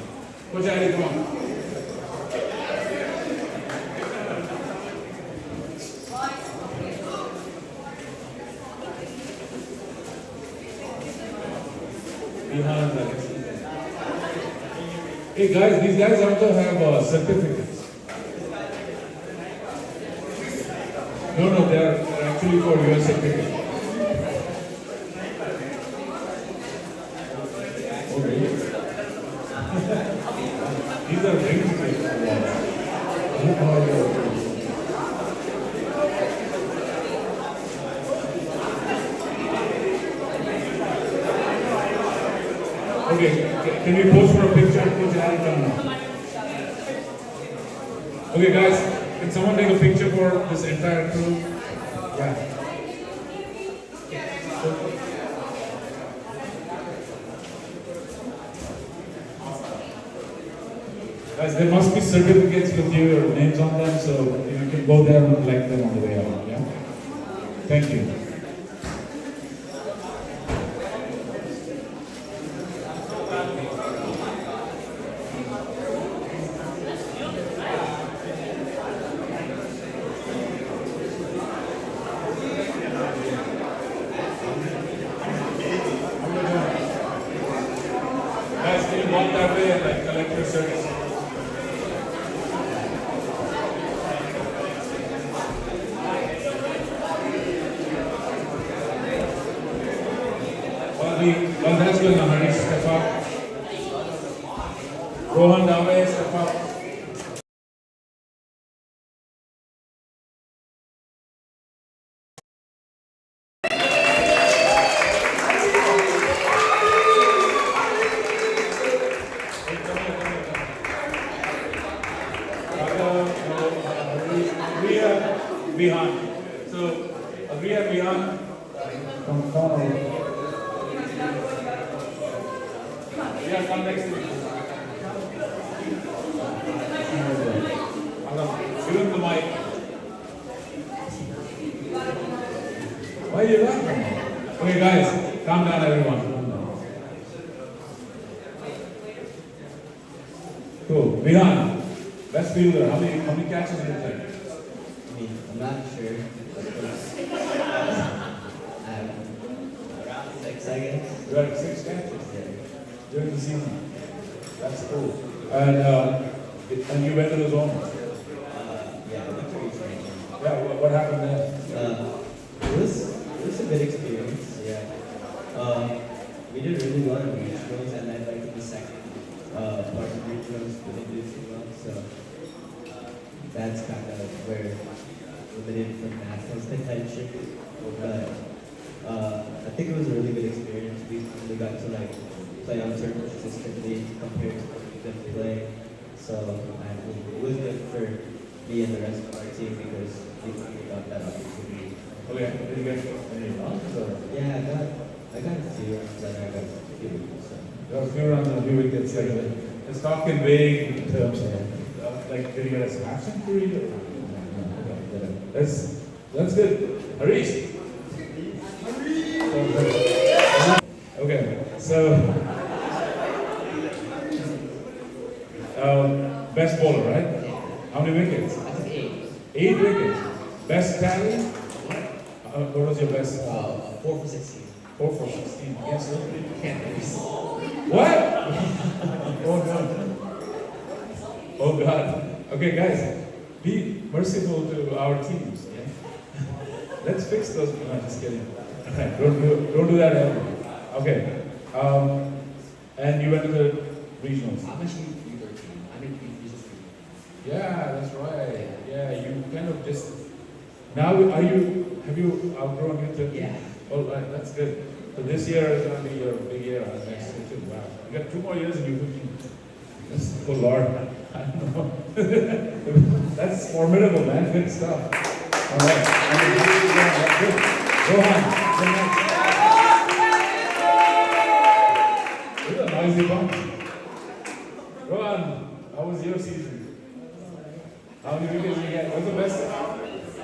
Coach Addy, come on. Behind that. Hey guys, these guys also have certificates. No, they're actually for your certificate. Okay. These are DreamCricket awards. Okay, can we pose for a picture? Put your hand down now. Okay guys, can someone take a picture for this entire crew? Yeah. Guys, there must be certificates with your names on them, so you can go there and collect them on the way out. Yeah. Thank you. Guys, can you walk that way and like collect your service? While that's going on, Harish, step up. Rohan Dave, step up. Behind. So, agree and behind. Come on. Yeah, come next to me. Give him the mic. Why are you laughing? Okay, guys, calm down, everyone. Calm down. Cool. Vihan, best fielder. How many catches did you take? I'm not sure. Around 6, I guess. You had 6 catches during the season. That's cool. And you went to the zone. Yeah, I went to each game. Yeah. What happened there? It was a good experience. Yeah. We did really well in regionals, and then like in the second part of regionals, we didn't do too well. So that's kind of where limited from nationals contention. But I think it was a really good experience. We got to like play on turf consistently compared to what we've been playing. So it was good for me and the rest of our team because we got that opportunity. Okay, did you get any runs or? Yeah, I got a few runs that I got to do. So. There were a few runs and a few wickets. Let's talk in vague terms. Like, did you get a smash century? That's good. Harish. Okay, so best bowler, right? How many wickets? I took 8. 8 wickets. Best tally? What was your best? 4 for 16. 4 for 16. Yes, sir. Can't lose. What? Oh God. Oh God. Okay, guys, be merciful to our teams. Okay? Let's fix those. No, just kidding. Alright, don't do that ever. Okay. And you went to the regionals. I'm actually U13. I'm in regionals. Yeah, that's right. Yeah, you kind of just now have you outgrown your trip? Yeah. Oh, right, that's good. So this year is going to be your big year. Next year too. Wow. You got 2 more years and you're 15. Oh Lord. I don't know. That's formidable, man. Good stuff. All right. That's good. Rohan, go next. This is a noisy bunch. Rohan, how was your season? How many wickets did you get? What's the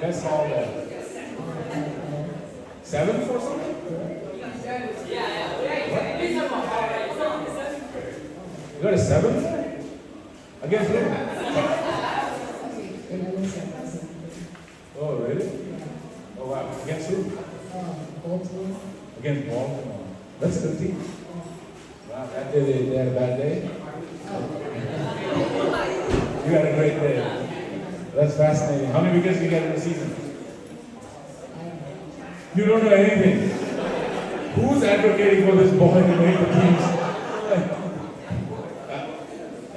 best haul there? 7 for something? You got a 7? Against who? Oh, really? Oh, wow. Against who? Against Baltimore. That's a good team. That day they had a bad day? You had a great day. That's fascinating. How many wickets did you get in the season? You don't know anything. Who's advocating for this boy to make the teams?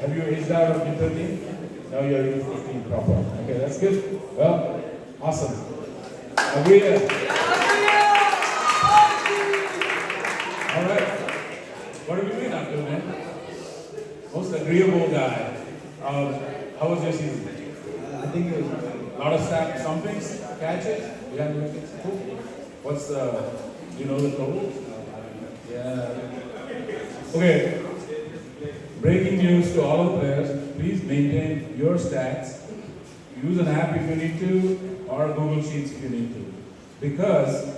Have you aged out of U13? No, you're U15 proper. Okay, that's good. Well, awesome. Agreed. All right. What have you been up to, man? Most agreeable guy. How was your season? I think it was good. A lot of stumpings, catches. You had wickets. Cool. What's the? Do you know the total? Yeah. Okay. Breaking news to all the players. Please maintain your stats. Use an app if you need to, or Google Sheets if you need to. Because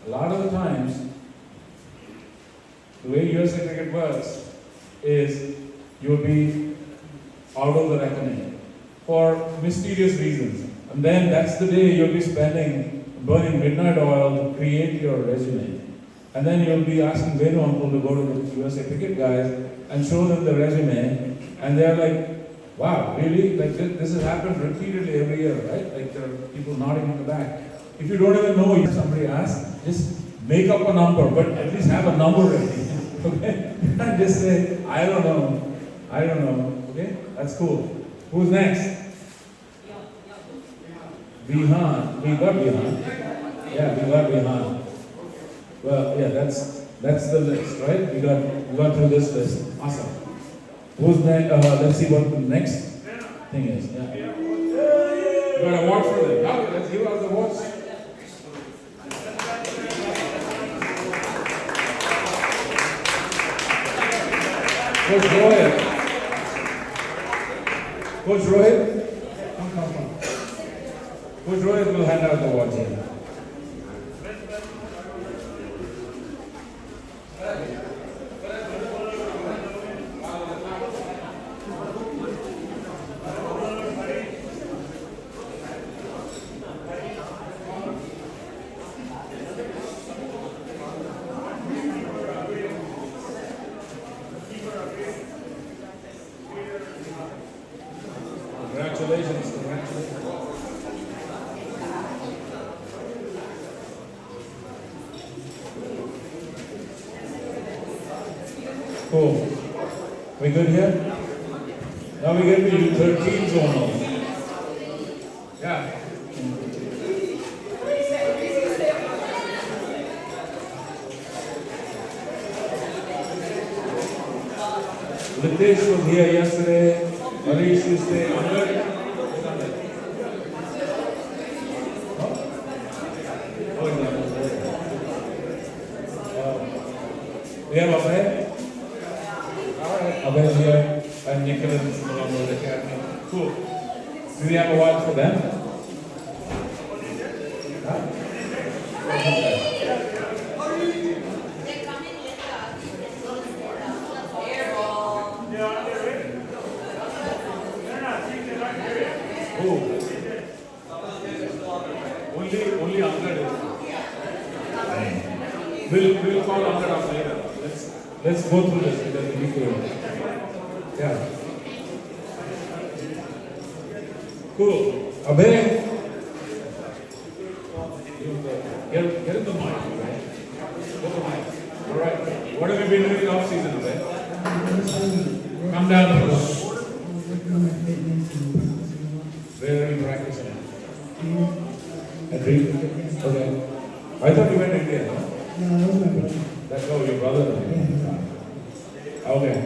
a lot of the times, the way USA Cricket works is you'll be out of the reckoning for mysterious reasons. And then that's the day you'll be burning midnight oil to create your resume. And then you'll be asking Venu uncle to go to the USA Cricket guys and show them the resume. And they're like, wow, really? Like this has happened repeatedly every year, right? Like there are people nodding in the back. If you don't even know, if somebody asks, just make up a number, but at least have a number ready. Okay? And just say, I don't know. Okay? That's cool. Who's next? Bihan. We got Bihan. Yeah, we got Bihan. Well, yeah, that's the list, right? We got through this list. Awesome. Who's next? Let's see what the next thing is. Yeah. You got a award for them. Okay, let's give out the awards. Coach Rohit. Coach Rohit? Coach Rohit will hand out the awards here. Congratulations. Cool. We good here? Now we get to U13 zonal. Yeah. Litesh was here yesterday. Harish used to stay. We have Abhay. Alright, Abhay is here. And Nicholas is no longer with the academy. Cool. Do we have a watch for them? Huh? Only Angad is. We'll call Angad up later. Let's go through this because we need to. Yeah. Cool. Abhay. Get in the mic, right? Get the mic. Alright. What have you been doing off season, Abhay? Come down to us. Where are you practicing? At DreamCricket? Okay. I thought you went to India, no? No, that was my brother. That's your brother. Yeah. Okay.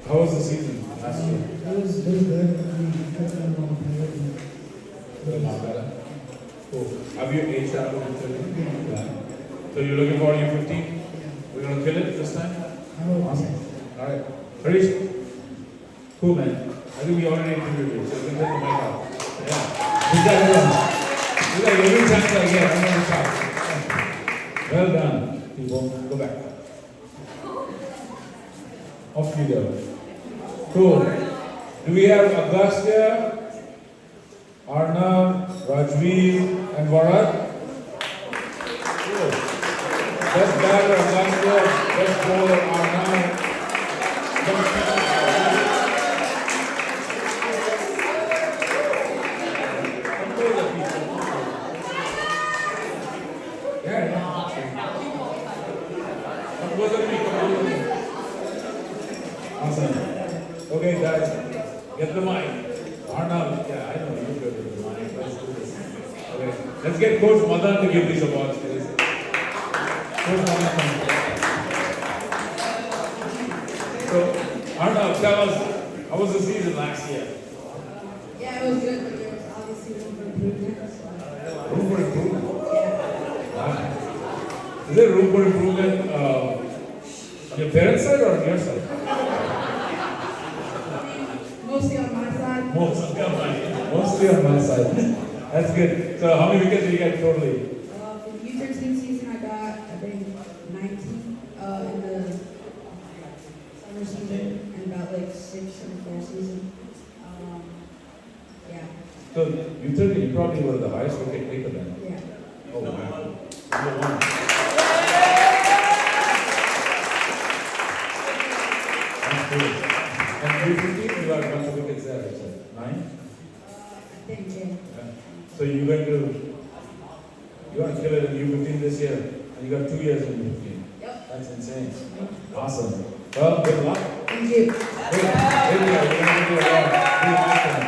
How was the season last year? It was good. We kept on long players. A lot better. Cool. Have you aged out of 13? Yeah. So you're looking for U15? Yeah. We're going to kill it this time? Awesome. Alright. Harish? Cool, man. I think we already interviewed you, so you can take the mic out. Yeah. We got every chance I get. I'm going to talk. Well done, people. Go back. Off you go. Cool. Do we have Agastya, Arnav, Rajveer, and Varat? Cool. Best batter Agastya, best bowler Arnav. Yeah. Come closer to me, come closer to me. Awesome. Okay, guys, get the mic. Arnav, yeah, I know you're good with the mic. Let's do this. Okay, let's get Coach Madan to give these awards, please. Coach Madan, come. So, Arnav, tell us, how was the season last year? Yeah, it was good, but there was obviously room for improvement. So, Room for improvement. yeah. Wow. Is there room for improvement on your parents' side or on your side? Mostly on my side. Mostly on my side. That's good. So how many wickets did you get totally? For the U13 season, I got, I think, 19 in the summer season, and about like 6 in the fall season. Yeah, So you probably were the highest wicket taker then. yeah. Oh wow. Number one. That's good. And U15, you got a bunch of wickets there, I said. 9? I think, yeah. Yeah. So you're going to kill it in U15 this year, and you got 2 years in U15. Yep. That's insane. Awesome. Well, good luck. Thank you. Hey, you're going to give you a award. Be a nice one.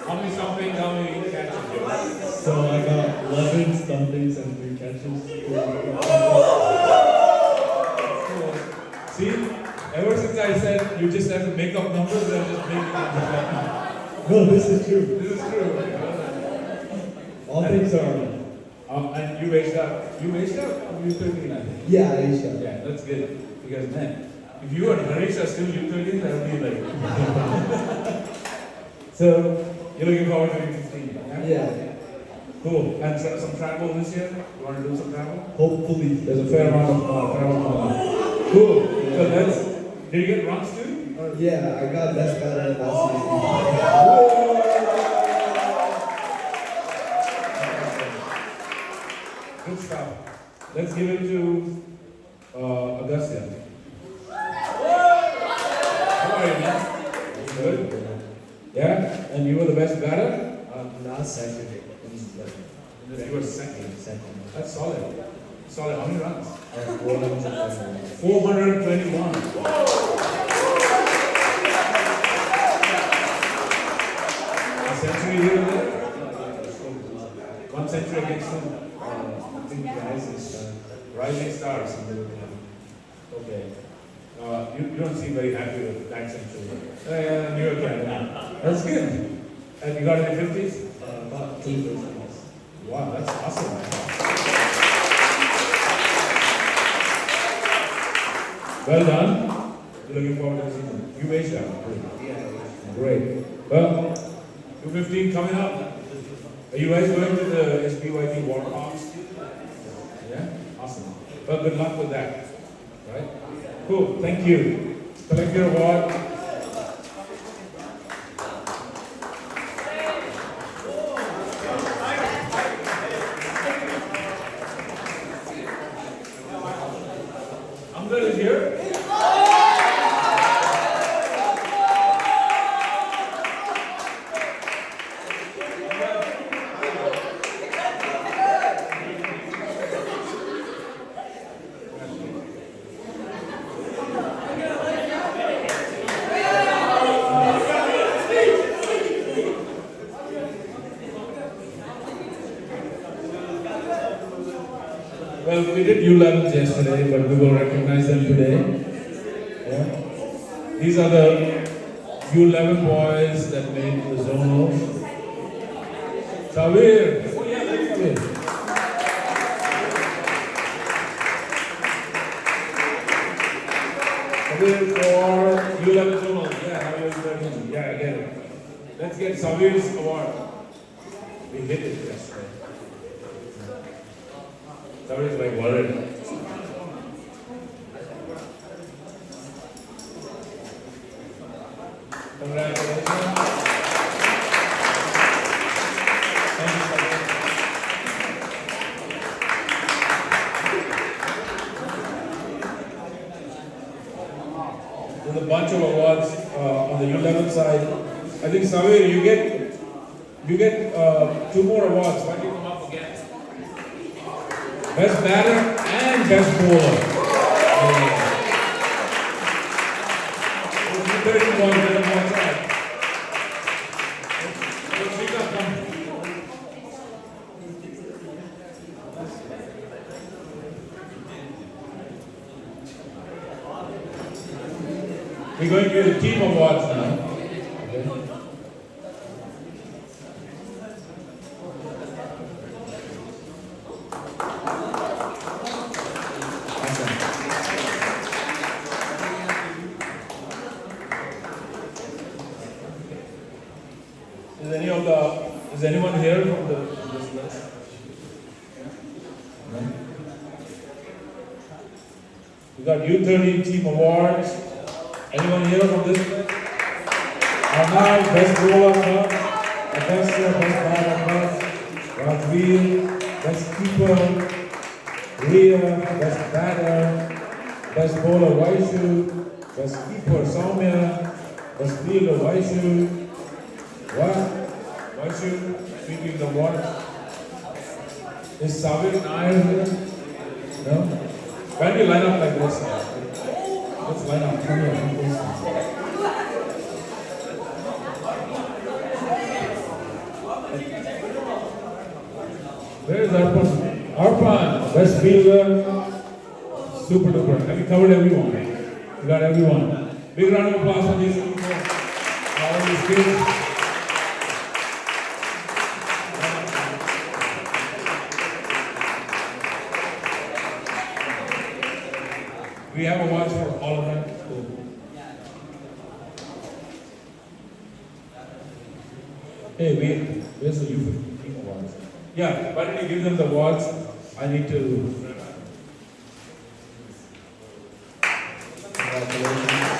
How many something, how many catches you got? So I got 11 stumpings and 3 catches. See, ever since I said you just have to make up numbers, I'm just making up. No, this is true. This is true. All things are. And you aged up. You aged up? You 13, I think. Yeah, Aisha. Yeah, that's good. Because man, if you and Harish are still U13, that would be like. So, you're looking forward to U15? Yeah. Cool. And some travel this year? You want to do some travel? Hopefully. There's a fair amount of travel. Cool. So that's. Did you get runs too? Or? Yeah, I got best batter last season. Good stuff. Let's give it to Augustia. How are you, man? Good? Yeah? And you were the best batter? Not second. You were second. Second. That's solid. Solid. How many runs? 421. 421. A century here and there? 1 century against whom? I think Rising Star. Rising Stars. Okay. You don't seem very happy with that century. New York, yeah. That's good. And you got any 50s? About 2 50s. Wow, that's awesome. Well done. You're looking forward to the season. You aged up. Yeah. Great. Well, 215 coming up. Are you guys going to the SBYT Warhawks? Yeah? Awesome. Well, good luck with that. Right? Cool. Thank you. Collect your award. Amgar is here. Well, we did U11s yesterday, but we will recognize them today. Yeah. These are the U11 boys that made the zonal. Sabir! Sabir. Sabir for U11 zonal. Yeah, how are you doing? Yeah, I get it. Let's get Sabir's award. We hit it yesterday. Sabir's like worried. Congratulations. Thank you, Sabir. There's a bunch of awards on the U11 side. I think Savir, you get 2 more awards. Why don't you come up again? Best batter and best bowler. We're going to do the team awards now. Okay. Is anyone here from this list? No? We got U13 team awards. Anyone here from this list? Arnav, best bowler, Agastya, best batter, Rajveer, best keeper, Ria, best batter, best bowler, Vaishu, best keeper, Soumya, best fielder, Vaishu. What? Vaishu, speaking the what? Is Savir Nair here? No? Why do you line up like this? Let's line up. Come here. Come closer. Where is Arpan? Arpan, best fielder, super duper. Have you covered everyone? You got everyone. Big round of applause for these people. All these kids. We have awards for all of them. Hey, where's the U15 team awards? Yeah, why don't you give them the awards? I need to. Congratulations.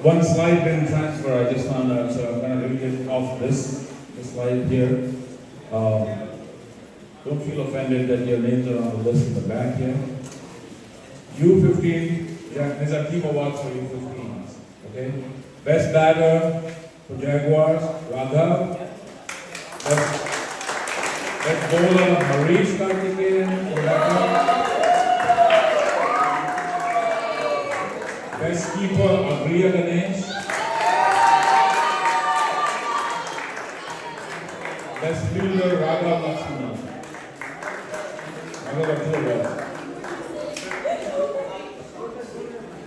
One slide didn't transfer, I just found out, so I'm going to read it off this slide here. Don't feel offended that your names are on the list in the back here. U15, yeah, these are team awards for U15s, okay? Best batter for Jaguars, Raghav. Best bowler, Harish Karthikeyan for Raghav. Best keeper, Agriya Ganesh. Best fielder, Raghav Lakshmana. I got 2 awards.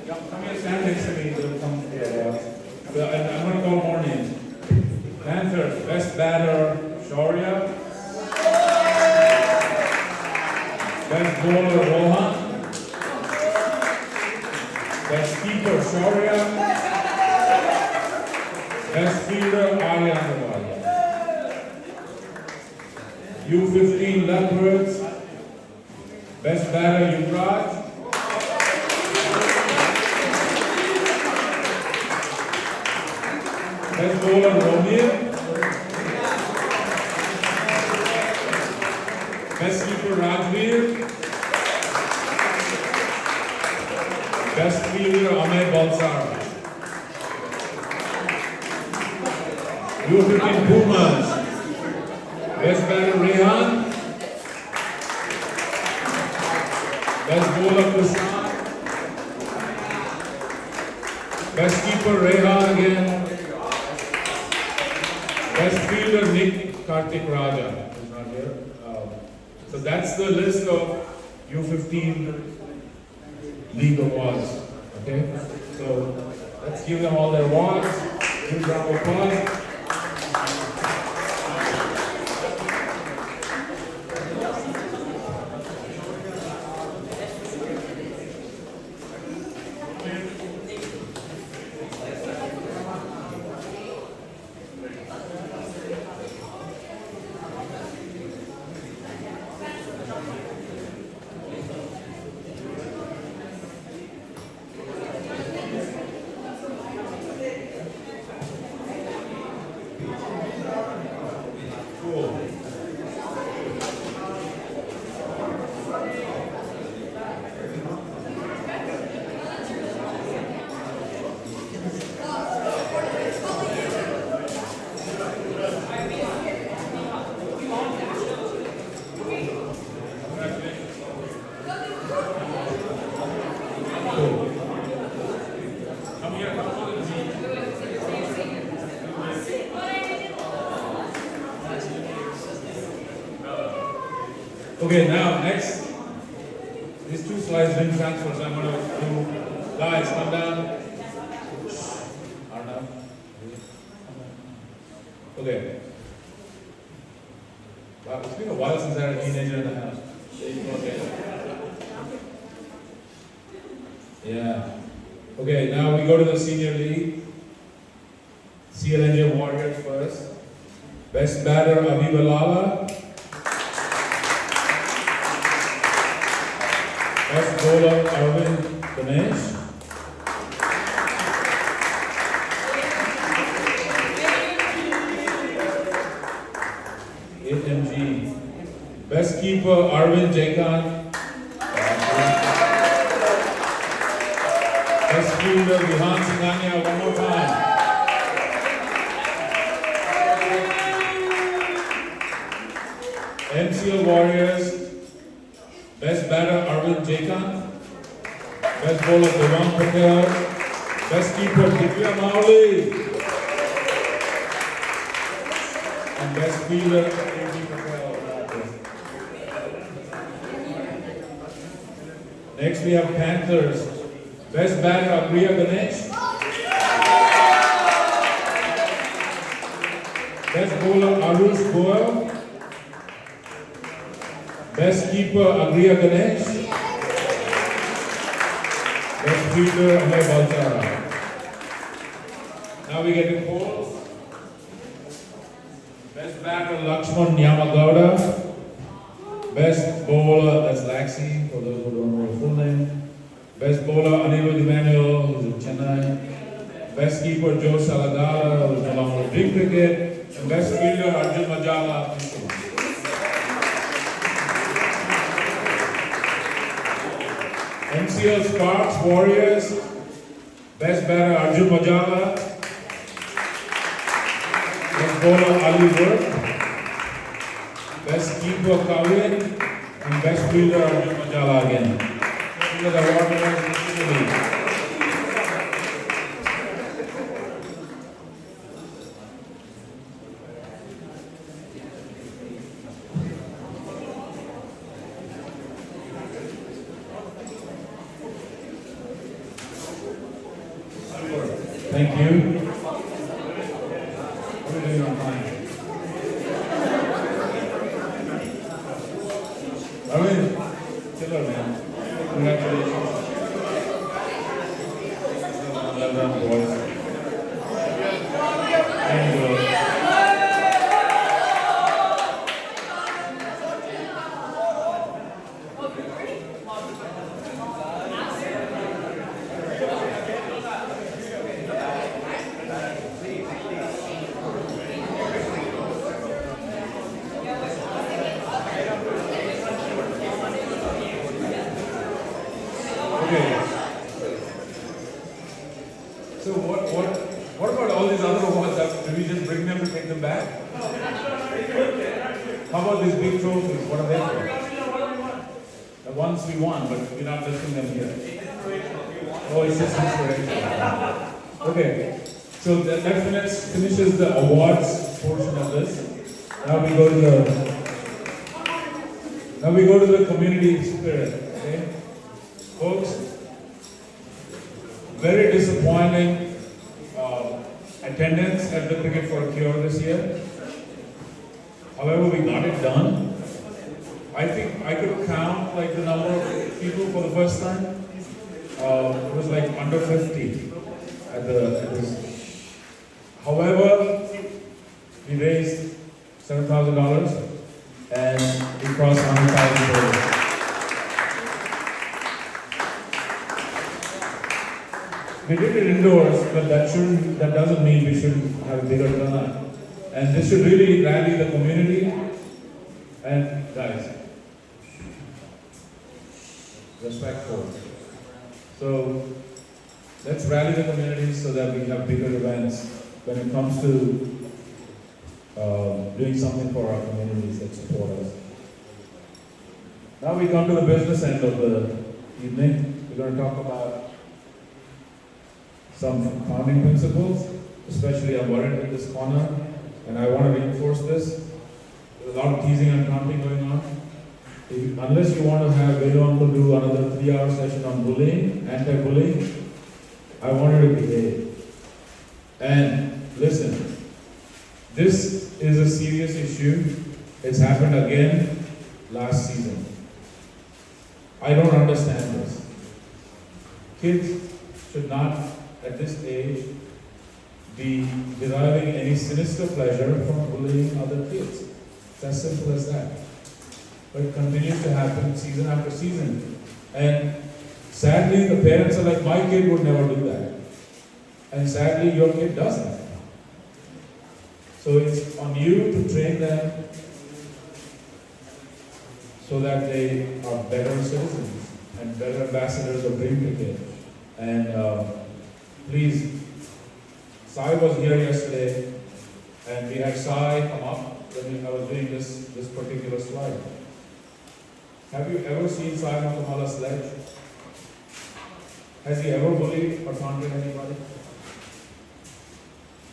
Yeah, come here, stand next to me, they'll come to the awards. I'm going to call more names. Panthers, best batter, Shaurya. Best bowler, Rohan. Best keeper, Shaurya. Best fielder, Aryan Agarwal. U15 Leopards. Best batter, Yuvraj. Best bowler, Romeo. Best keeper, Rajveer. Best fielder, Amay Balsar. U15 Pumas. Best batter, Rehan. Best bowler, Krishna. Best keeper, Rehan again. Best fielder, Nick Kartik Raja. Who's not here. So that's the list of U15 league awards. Okay? So let's give them all their awards. Give a round of applause. Okay, now next, these two slides been transfers. I'm going to do, guys, come down. Arnav. Okay. Wow, it's been a while since I had a teenager in the house. Okay. Yeah. Okay, now we go to the senior league. CLNJ Warriors first. Best batter, Abhi Balala. Best bowler, Arvind Ganesh. AMG. Best keeper, Arvind Jaikan. Best fielder, Vihan Singhania. One more time. MCL Warriors. Best batter, Arvind Jaikan. Best bowler, Devang Patel. Best keeper, Divya Mauli. And best fielder, A.B. Patel. Next we have Panthers. Best batter, Apriya Ganesh. Best bowler, Arush Goel. Best keeper, Agriya Ganesh. Best fielder, Amay Balsara. Now we get to polls. Best batter, Lakshman Yamagowda. Best bowler, that's Laxi, for those who don't know the full name. Best bowler, Anirudh Emmanuel, who's in Chennai. Best keeper, Joe Salagala, who's no longer with DreamCricket. And best fielder, Arjun Majala. MCL Sparks Warriors. Best batter, Arjun Majala. Best bowler, Ali Work. Best keeper, Kavin. And best fielder, Arjun Majala again. These are the award winners in the league. Thank you. What are we doing on time? Arvind, killer man. Congratulations. Well done, boys. And How about these big trophies? What are they for? The ones we won, but we're not lifting them here. Oh, it's just inspirational. Okay, so that finishes the awards portion of this. Now we go to the community spirit. Okay, folks. Very disappointing attendance at the Cricket for a Cure this year. However, we got it done. I think I could count like the number of people for the first time. It was like under 50 at this. However, we raised $7,000 and we crossed 100,000. We did it indoors, but that doesn't mean we shouldn't have a bigger turnout. And this should really rally the community. And guys, respectful. So let's rally the community so that we have bigger events when it comes to doing something for our communities that support us. Now we come to the business end of the evening. We're going to talk about some founding principles, especially I'm worried in this corner, and I want to reinforce this. There's a lot of teasing and taunting going on. Unless you want to have Venu to do another 3-hour session on bullying, anti-bullying, I want you to behave. And listen, this is a serious issue. It's happened again last season. I don't understand this. Kids should not, at this age, be deriving any sinister pleasure from bullying other kids. It's as simple as that. But it continues to happen season after season. And sadly, the parents are like, my kid would never do that. And sadly, your kid doesn't. So it's on you to train them so that they are better citizens and better ambassadors of DreamCricket. And please, Sai was here yesterday, and we had Sai come up when I was doing this particular slide. Have you ever seen Sai Makamala sledge? Has he ever bullied or taunted anybody?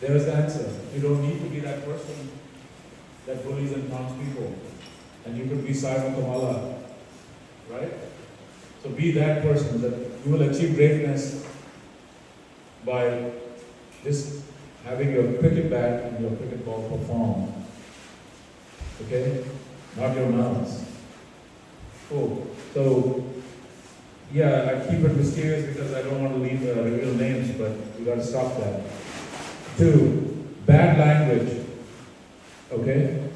There is the answer. You don't need to be that person that bullies and taunts people. And you could be Sai Makamala, right? So be that person that you will achieve greatness by just having your cricket bat and your cricket ball perform. Okay? Not your mouths. Cool. So, yeah, I keep it mysterious because I don't want to reveal names, but we got to stop that. 2, bad language. Okay?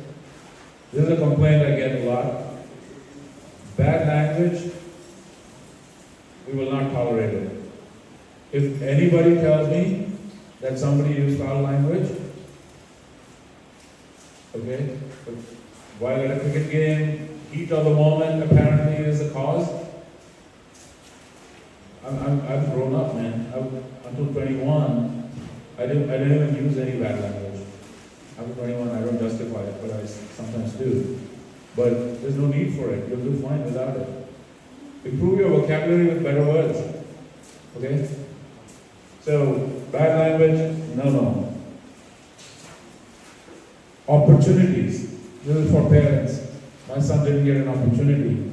This is a complaint I get a lot. Bad language, we will not tolerate it. If anybody tells me that somebody used foul language, okay, but while at a cricket game, heat of the moment apparently is the cause. I've grown up, man. Until 21, I didn't even use any bad language. After 21, I don't justify it, but I sometimes do. But there's no need for it. You'll do fine without it. Improve your vocabulary with better words. Okay? So, bad language, no. Opportunities. This is for parents. My son didn't get an opportunity.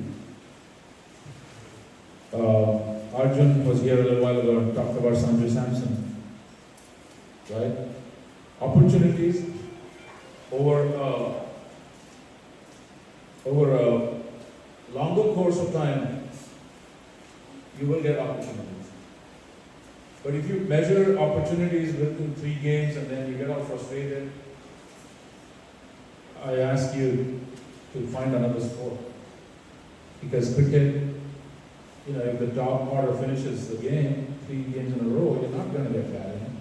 Arjun was here a little while ago and talked about Sanju Samson. Right? Opportunities over a longer course of time, you will get opportunities. But if you measure opportunities within 3 games and then you get all frustrated, I ask you to find another sport. Because cricket, if the top order finishes the game, 3 games in a row, you're not going to get batting.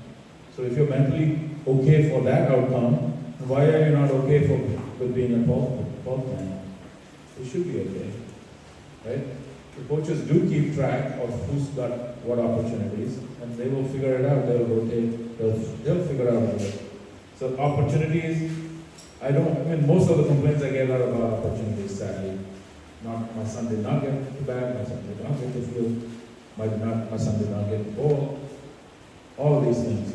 So if you're mentally okay for that outcome, why are you not okay with being a 12th man? You should be okay, right? The coaches do keep track of who's got what opportunities, and they will figure it out. They'll rotate. They'll figure out a way. So opportunities I mean, most of the complaints I get are about opportunities, sadly. Not, my son did not get to bat, my son did not get to field, my son did not get the ball. All these things.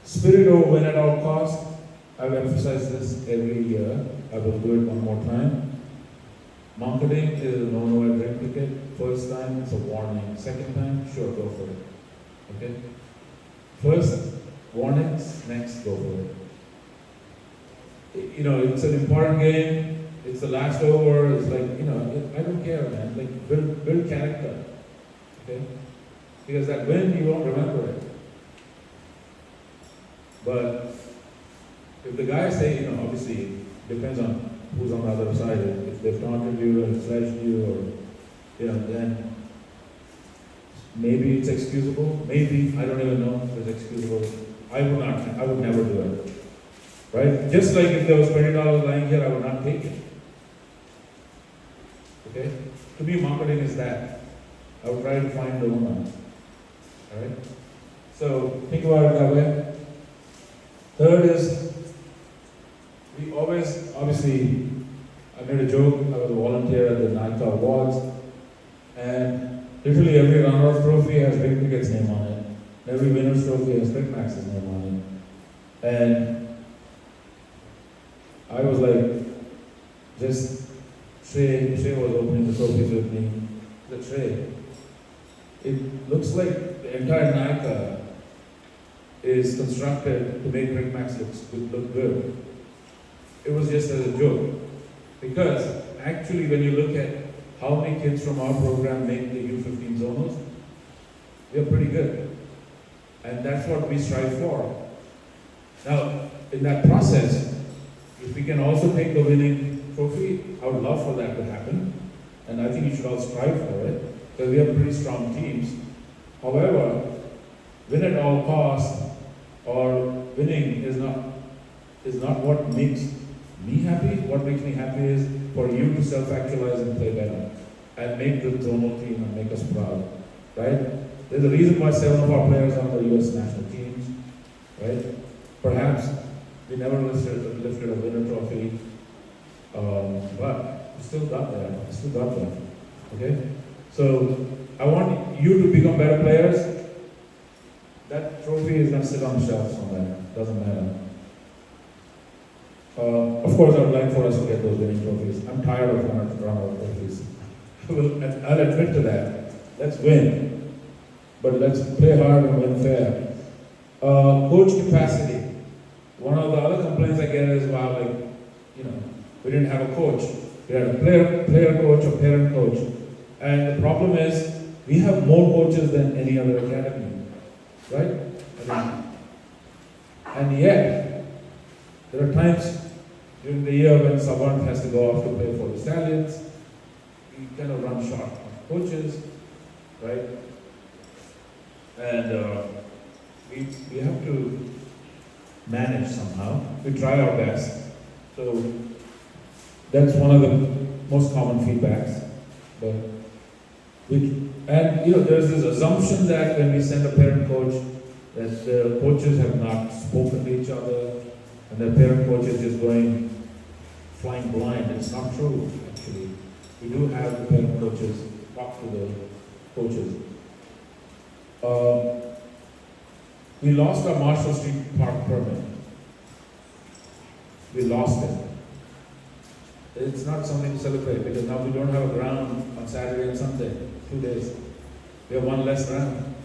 Spirit over win at all costs. I've emphasized this every year. I will do it one more time. Marketing is a no-no at DreamCricket. First time, it's a warning. Second time, sure, go for it. Okay? First, warnings, next, go for it. You know, it's an important game. It's the last over. It's like, you know, I don't care, man. Like, build character. Okay? Because that win, you won't remember it. But if the guys say, you know, obviously, it depends on who's on the other side. If they've taunted you or slashed you or, you know, then maybe it's excusable. Maybe, I don't even know if it's excusable. I would never do it. Right? Just like if there was $20 lying here, I would not take it. Okay? To me, marketing is that. I would try to find the owner. Alright? So, think about it that way. Third is, we always, obviously, I made a joke, I was a volunteer at the NICA Awards, and literally every runner-up trophy has DreamCricket's name on it. Every winner's trophy has Max's name on it. And I was like, just, Trey was opening the trophies with me. The Trey, it looks like the entire NICA is constructed to make Max look good. It was just as a joke. Because actually when you look at how many kids from our program make the U15 zonals, we are pretty good. And that's what we strive for. Now, in that process, if we can also take the winning trophy, I would love for that to happen. And I think you should all strive for it, because we have pretty strong teams. However, win at all costs, or winning is not what makes me happy. What makes me happy is for you to self-actualize and play better, and make the zonal team and make us proud, right? There's a reason why 7 of our players are on the US national teams, right? Perhaps we never lifted a winner trophy, but we still got there. Okay? So I want you to become better players. That trophy is going to sit on the shelf somewhere. Doesn't matter. Of course, I would like for us to get those winning trophies. I'm tired of running trophies. I'll admit to that. Let's win. But let's play hard and win fair. Coach capacity. One of the other complaints I get is, wow, like, you know, we didn't have a coach. We had a player coach, a parent coach. And the problem is, we have more coaches than any other academy. Right? And yet, there are times during the year when someone has to go off to play for the Stallions. We kind of run short of coaches, right? And we have to manage somehow. We try our best. So that's one of the most common feedbacks. But and you know, there's this assumption that when we send a parent coach, that the coaches have not spoken to each other, and the parent coach is just going flying blind. It's not true, actually. We do have the parent coaches talk to the coaches. We lost our Marshall Street Park permit. We lost it. It's not something to celebrate, because now we don't have a ground on Saturday and Sunday, 2 days. We have one less ground.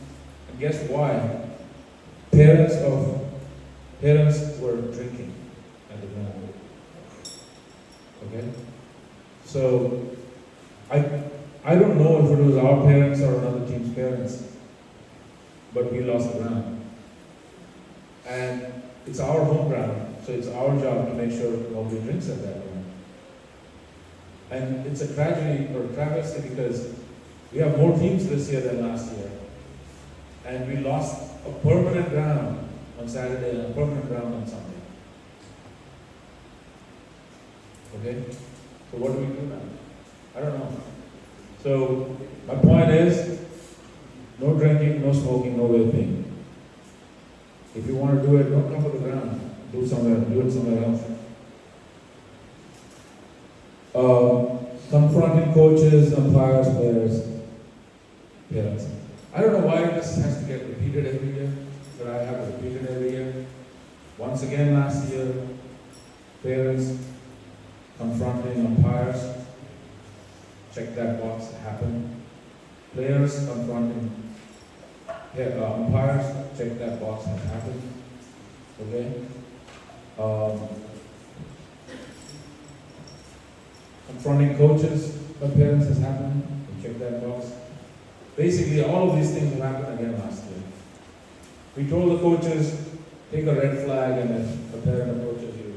And guess why? Parents were drinking at the ground. Okay? So, I don't know if it was our parents or another team's parents, but we lost the ground. And it's our home ground, so it's our job to make sure nobody drinks at that ground. And it's a tragedy or travesty, because we have more teams this year than last year. And we lost a permanent ground on Saturday and a permanent ground on Sunday. Okay? So what do we do now? I don't know. So my point is, no drinking, no smoking, no vaping. If you want to do it, don't come to the ground. do it somewhere else. Confronting coaches, umpires, players, parents. I don't know why this has to get repeated every year, but I have it repeated every year. Once again last year, parents confronting umpires, check that box, it happened. Players confronting umpires, check that box, has happened. Okay? Confronting coaches, parents has happened, check that box. Basically, all of these things have happened again last year. We told the coaches, take a red flag, and if a parent approaches you,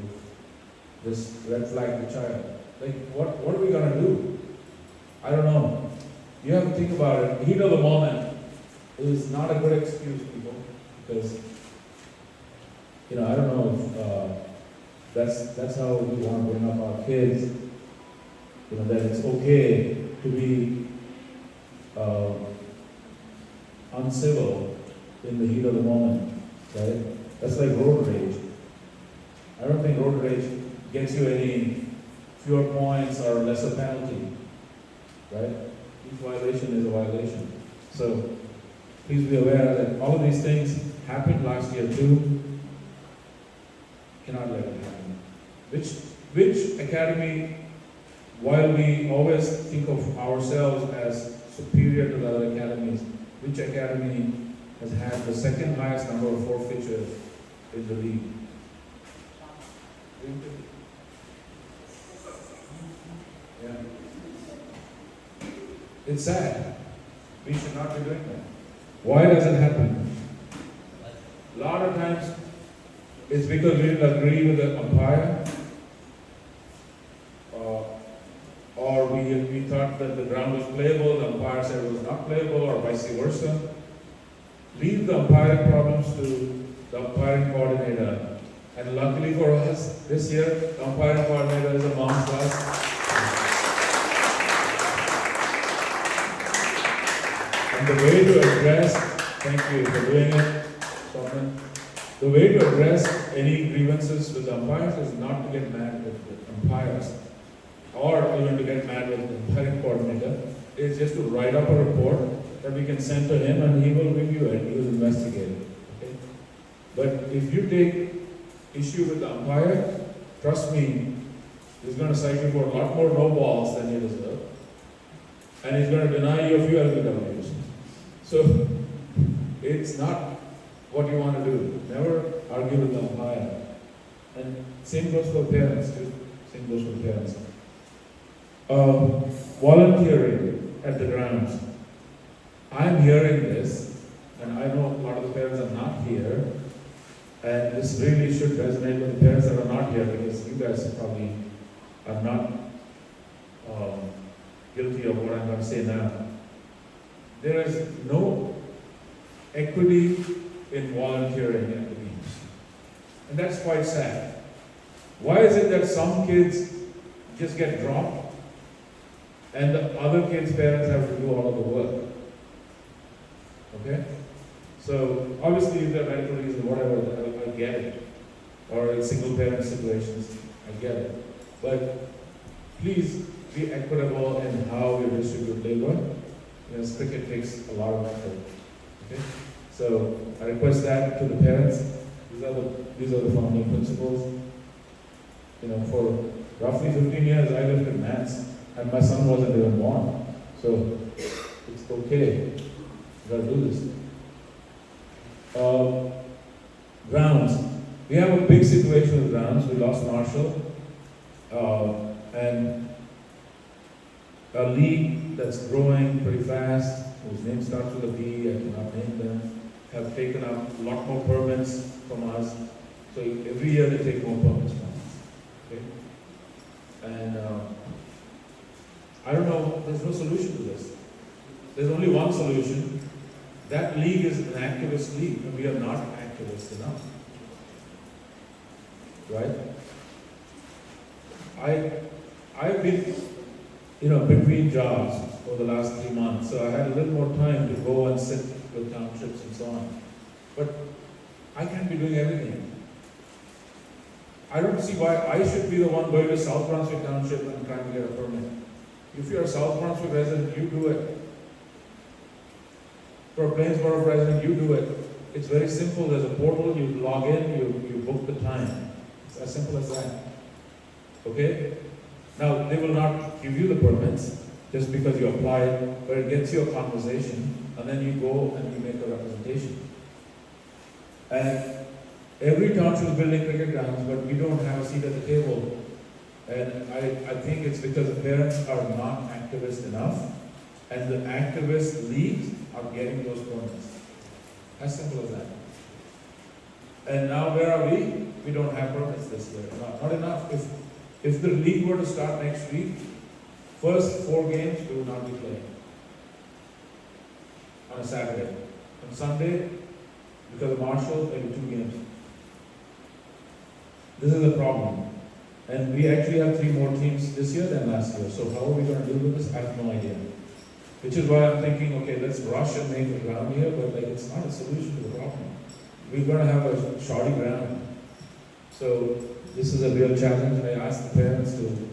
just red flag the child. Like, what are we going to do? I don't know. You have to think about it. Heat of the moment is not a good excuse, people, because, I don't know if that's how we want to bring up our kids, that it's okay to be uncivil in the heat of the moment, right? That's like road rage. I don't think road rage gets you any fewer points or lesser penalty, right? Each violation is a violation. So please be aware that all of these things happened last year too. Cannot let it happen. Which academy, while we always think of ourselves as superior to the other academies, which academy has had the second highest number of forfeitures in the league? Yeah. It's sad. We should not be doing that. Why does it happen? A lot of times it's because we didn't agree with the umpire, or we thought that the ground was playable, the umpire said it was not playable, or vice versa. Leave the umpiring problems to the umpiring coordinator. And luckily for us, this year, the umpiring coordinator is amongst us. And the way to address, thank you for doing it, Swapnan. The way to address any grievances with the umpires is not to get mad with the umpires, or even to get mad with the umpiring coordinator. It's just to write up a report that we can send to him, and he will review it, he will investigate it. Okay? But if you take issue with the umpire, trust me, he's going to cite you for a lot more no balls than you deserve, and he's going to deny you a few LBWs. So it's not what you want to do. Never argue with the umpire. And same goes for parents too. Same goes for parents. Volunteering at the grounds. I'm hearing this, and I know a lot of the parents are not here, and this really should resonate with the parents that are not here, because you guys probably are not guilty of what I'm going to say now. There is no equity in volunteering at the games, and that's quite sad. Why is it that some kids just get dropped, and the other kids' parents have to do all of the work? Okay? So, obviously, if there are medical reasons, whatever, I get it. Or in single parent situations, I get it. But please be equitable in how you distribute labor, because cricket takes a lot of effort. Okay? So, I request that to the parents. These are the founding principles. For roughly 15 years, I lived in Nance, and my son wasn't even born. So, it's okay. You gotta do this. Grounds. We have a big situation with grounds. We lost Marshall. And a league that's growing pretty fast, whose name starts with a B, I cannot name them, have taken up a lot more permits from us. So every year they take more permits from us. Okay? And I don't know, there's no solution to this. There's only one solution. That league is an activist league, and we are not activists enough. Right? I've been, between jobs for the last 3 months, so I had a little more time to go and sit with townships and so on. But I can't be doing everything. I don't see why I should be the one going to South Brunswick Township and trying to get a permit. If you're a South Brunswick resident, you do it. For a Plainsboro resident, you do it. It's very simple. There's a portal, you log in, you book the time. It's as simple as that. Okay? Now, they will not give you the permits just because you apply, but it gets you a conversation, and then you go and you make a representation. And every township is building cricket grounds, but we don't have a seat at the table. And I think it's because the parents are not activist enough, and the activist leagues are getting those permits. As simple as that. And now where are we? We don't have permits this year. Not enough. If the league were to start next week, first 4 games we will not be playing. On a Saturday. On Sunday, because of Marshall, maybe 2 games. This is the problem. And we actually have 3 more teams this year than last year. So how are we going to deal with this? I have no idea. Which is why I'm thinking, okay, let's rush and make a ground here, but like it's not a solution to the problem. We're going to have a shoddy ground. So this is a real challenge. I asked the parents to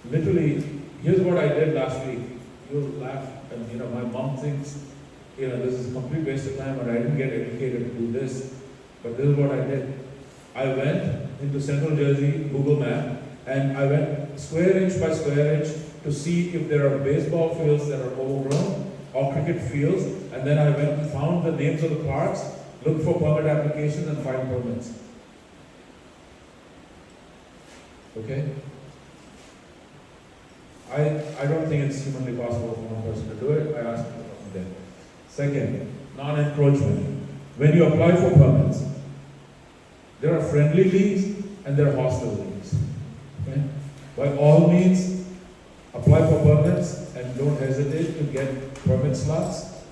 literally, here's what I did last week. You'll laugh, and my mom thinks, this is a complete waste of time, and I didn't get educated to do this. But this is what I did. I went into Central Jersey, Google Map, and I went square inch by square inch to see if there are baseball fields that are overgrown or cricket fields, and then I went and found the names of the parks, looked for permit applications and filed permits. Okay? I don't think it's humanly possible for one person to do it. I asked people from there. Second, non-encroachment. When you apply for permits, there are friendly leagues and there are hostile leagues. Okay? By all means, apply for permits and don't hesitate to get permit slots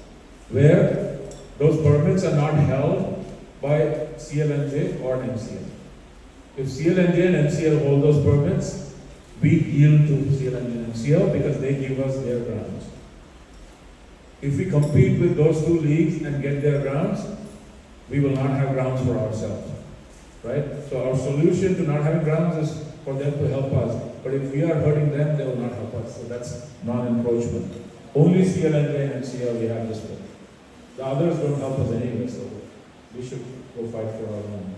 where those permits are not held by CLNJ or an MCL. If CLNJ and MCL hold those permits, we yield to CLNJ and MCL because they give us their grounds. If we compete with those 2 leagues and get their grounds, we will not have grounds for ourselves. Right? So our solution to not having grounds is for them to help us. But if we are hurting them, they will not help us. So that's non-encroachment. Only CLNJ and MCL we have this way. The others don't help us anyway, so we should go fight for our own.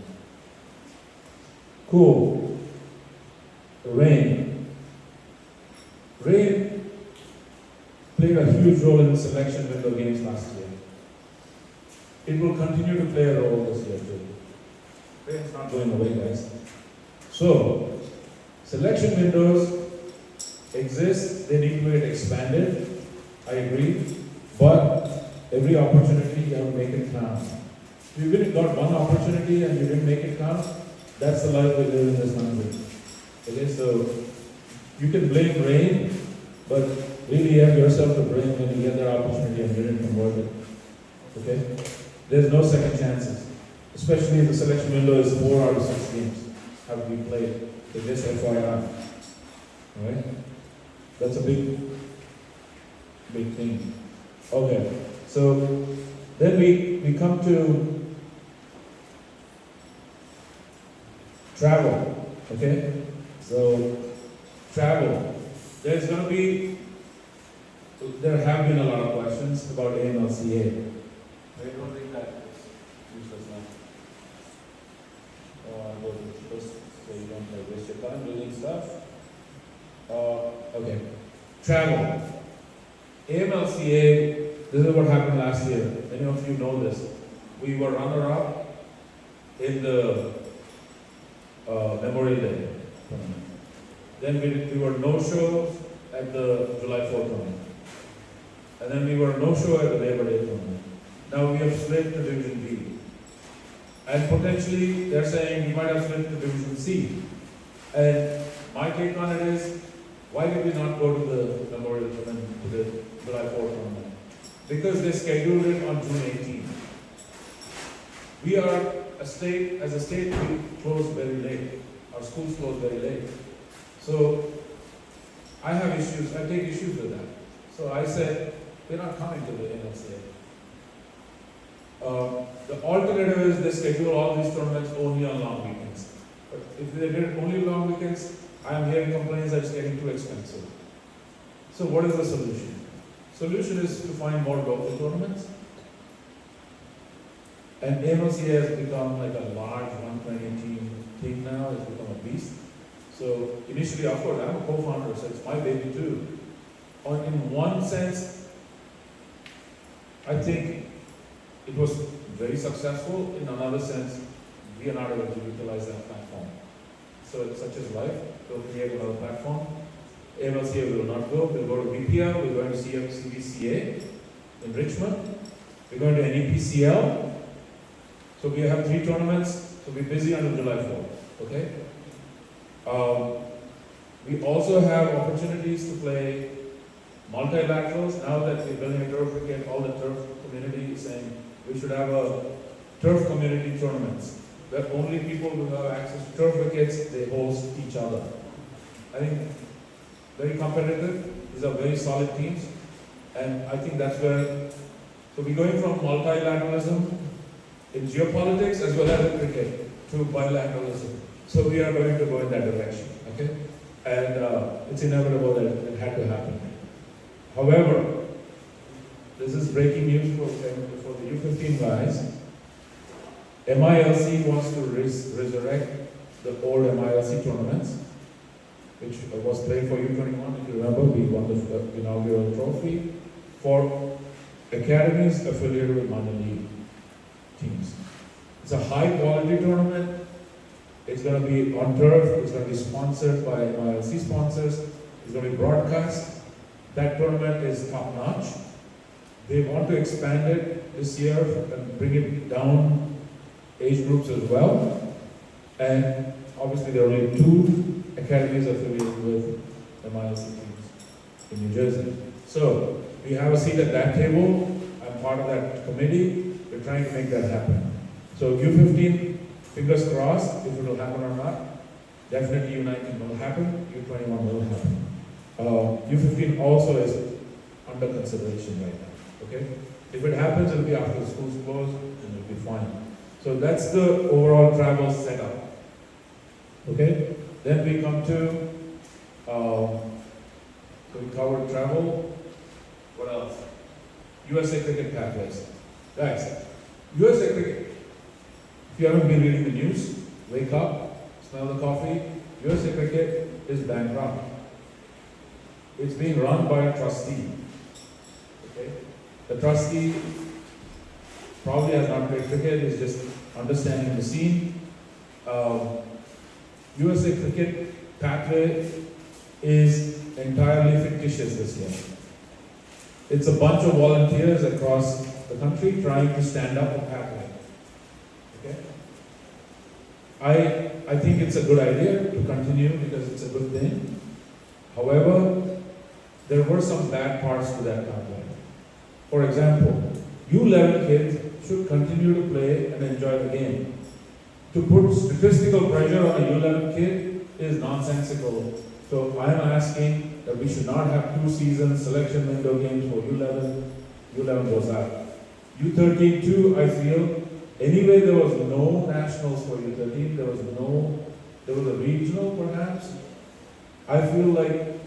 Cool. Rain. Rain played a huge role in the selection window games last year. It will continue to play a role this year too. Rain's not going away, guys. So, selection windows exist, they need to be expanded, I agree, but every opportunity you have to make it count. If you really got one opportunity and you didn't make it count, that's the life we live in this country. Okay, so you can blame rain, but really you have yourself to blame when you get that opportunity and you didn't convert it. Okay? There's no second chances. Especially if the selection window is 4 out of 6 games have to be played. So just FYI. Alright? That's a big thing. Okay. So then we come to travel. Okay? So travel. There have been a lot of questions about AMLCA. I don't think that is useless now. Just so you don't waste your time doing stuff. Okay. Travel. AMLCA, this is what happened last year. Many of you know this. We were runner-up in the Memorial Day tournament. Then we were no-shows at the July 4th tournament. And then we were no-show at the Labor Day tournament. Now we have split to Division B. And potentially they're saying we might have split to Division C. And my take on it is, why did we not go to the Memorial tournament, to the July 4th tournament? Because they scheduled it on June 18th. We are as a state, we close very late. Our schools close very late. So I have issues, I take issues with that. So I said, we're not coming to the NLCA. The alternative is they schedule all these tournaments only on long weekends. But if they did only long weekends, I am hearing complaints that it's getting too expensive. So what is the solution? Solution is to find more local tournaments. And AMLC has become like a large 120 team now, it's become a beast. So initially, of course, I'm a co-founder, so it's my baby too. In one sense, I think it was very successful. In another sense, we are not able to utilize that platform. So it's such as life, we'll create another platform. AMLCA will not go, we'll go to BPL, we're going to CBCA in Richmond, we're going to NEPCL. So we have 3 tournaments, so we're busy until July 4th, okay? We also have opportunities to play multilaterals. Now that we're building a turf cricket, all the turf community is saying we should have a turf community tournaments where only people who have access to turf wickets, they host each other. I think very competitive. These are very solid teams, and I think that's where. So we're going from multilateralism in geopolitics as well as in cricket to bilateralism. So we are going to go in that direction, okay? And it's inevitable that it had to happen. However, this is breaking news for the U15 guys. MILC wants to resurrect the old MILC tournaments, which was played for U21. If you remember, we won the inaugural trophy for academies affiliated with minor league teams. It's a high quality tournament. It's going to be on turf. It's going to be sponsored by MILC sponsors. It's going to be broadcast. That tournament is top notch. They want to expand it this year and bring it down age groups as well. And obviously there are only 2 academies affiliated with MILC teams in New Jersey. So we have a seat at that table. I'm part of that committee. We're trying to make that happen. So U15, fingers crossed, if it will happen or not. Definitely U19 will happen, U21 will happen. U15 also is under consideration right now, okay? If it happens, it'll be after the schools close, and it'll be fine. So that's the overall travel setup, okay? Then we come to, so we covered travel. What else? USA Cricket pathways. Guys, USA Cricket. If you haven't been reading the news, wake up, smell the coffee. USA Cricket is bankrupt. It's being run by a trustee. Okay? The trustee probably has not played cricket, is just understanding the scene. USA Cricket pathway is entirely fictitious this year. It's a bunch of volunteers across the country trying to stand up a pathway. Okay? I think it's a good idea to continue because it's a good thing. However, there were some bad parts to that pathway. For example, U11 kids should continue to play and enjoy the game. To put statistical pressure on a U11 kid is nonsensical. So I am asking that we should not have 2 season selection window games for U11. U11 goes out. U13 too, I feel. Anyway, there was no nationals for U13. There was a regional perhaps. I feel like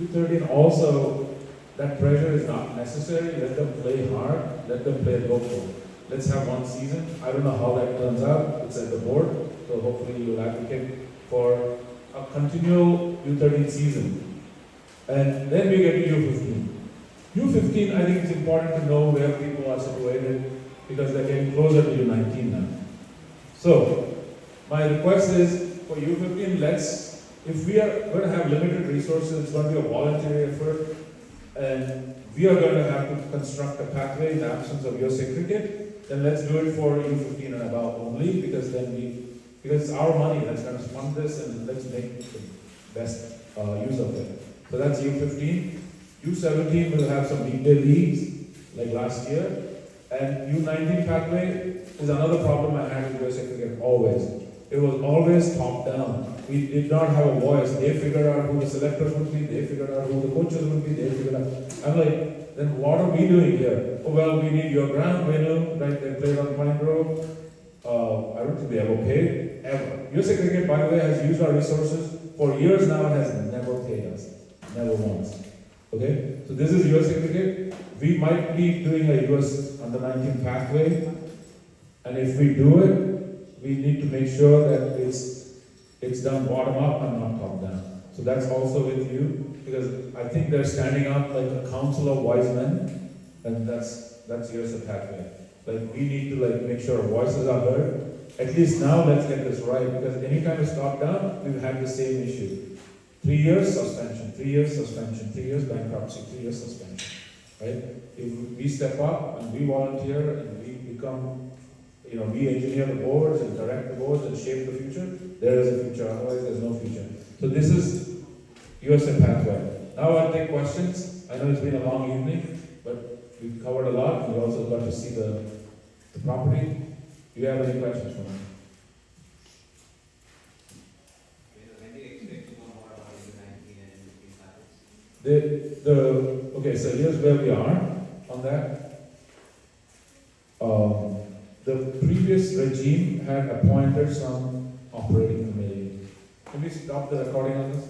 U13 also, that pressure is not necessary. Let them play hard. Let them play local. Let's have 1 season. I don't know how that turns out. It's at the board. So hopefully you'll advocate for a continual U13 season. And then we get to U15. U15, I think it's important to know where people are situated because they're getting closer to U19 now. So, my request is for U15, if we are going to have limited resources, it's going to be a voluntary effort, and we are going to have to construct a pathway in the absence of USA Cricket, then let's do it for U15 and above only, because it's our money that's going to fund this, and let's make the best use of it. So that's U15. U17 will have some weekday leagues, like last year, and U19 pathway is another problem I had with USA Cricket always. It was always top down. We did not have a voice. They figured out who the selectors would be, they figured out who the coaches would be, they figured out. I'm like, then what are we doing here? Oh, well, we need your ground venue, right? They played on Pine Grove. I don't think they ever paid. ever. USA Cricket, by the way, has used our resources for years now and has never paid us. Never once. Okay? So this is USA Cricket. We might be doing a US under 19 pathway. And if we do it, we need to make sure that it's done bottom up and not top down. So that's also with you, because I think they're standing up like a council of wise men, and that's USA pathway. Like we need to like make sure our voices are heard. At least now let's get this right, because anytime it's top down, we've had the same issue. 3 years suspension, 3 years suspension, 3 years bankruptcy, 3 years suspension. Right? If we step up and we volunteer and we become, we engineer the boards and direct the boards and shape the future, there is a future, otherwise there's no future. So this is USA pathway. Now I'll take questions. I know it's been a long evening, but we've covered a lot. We also got to see the property. Do you have any questions for me? When do you expect to know more about the 19 and 15 titles? Okay, so here's where we are on that. The previous regime had appointed some operating committee. Can we stop the recording on this?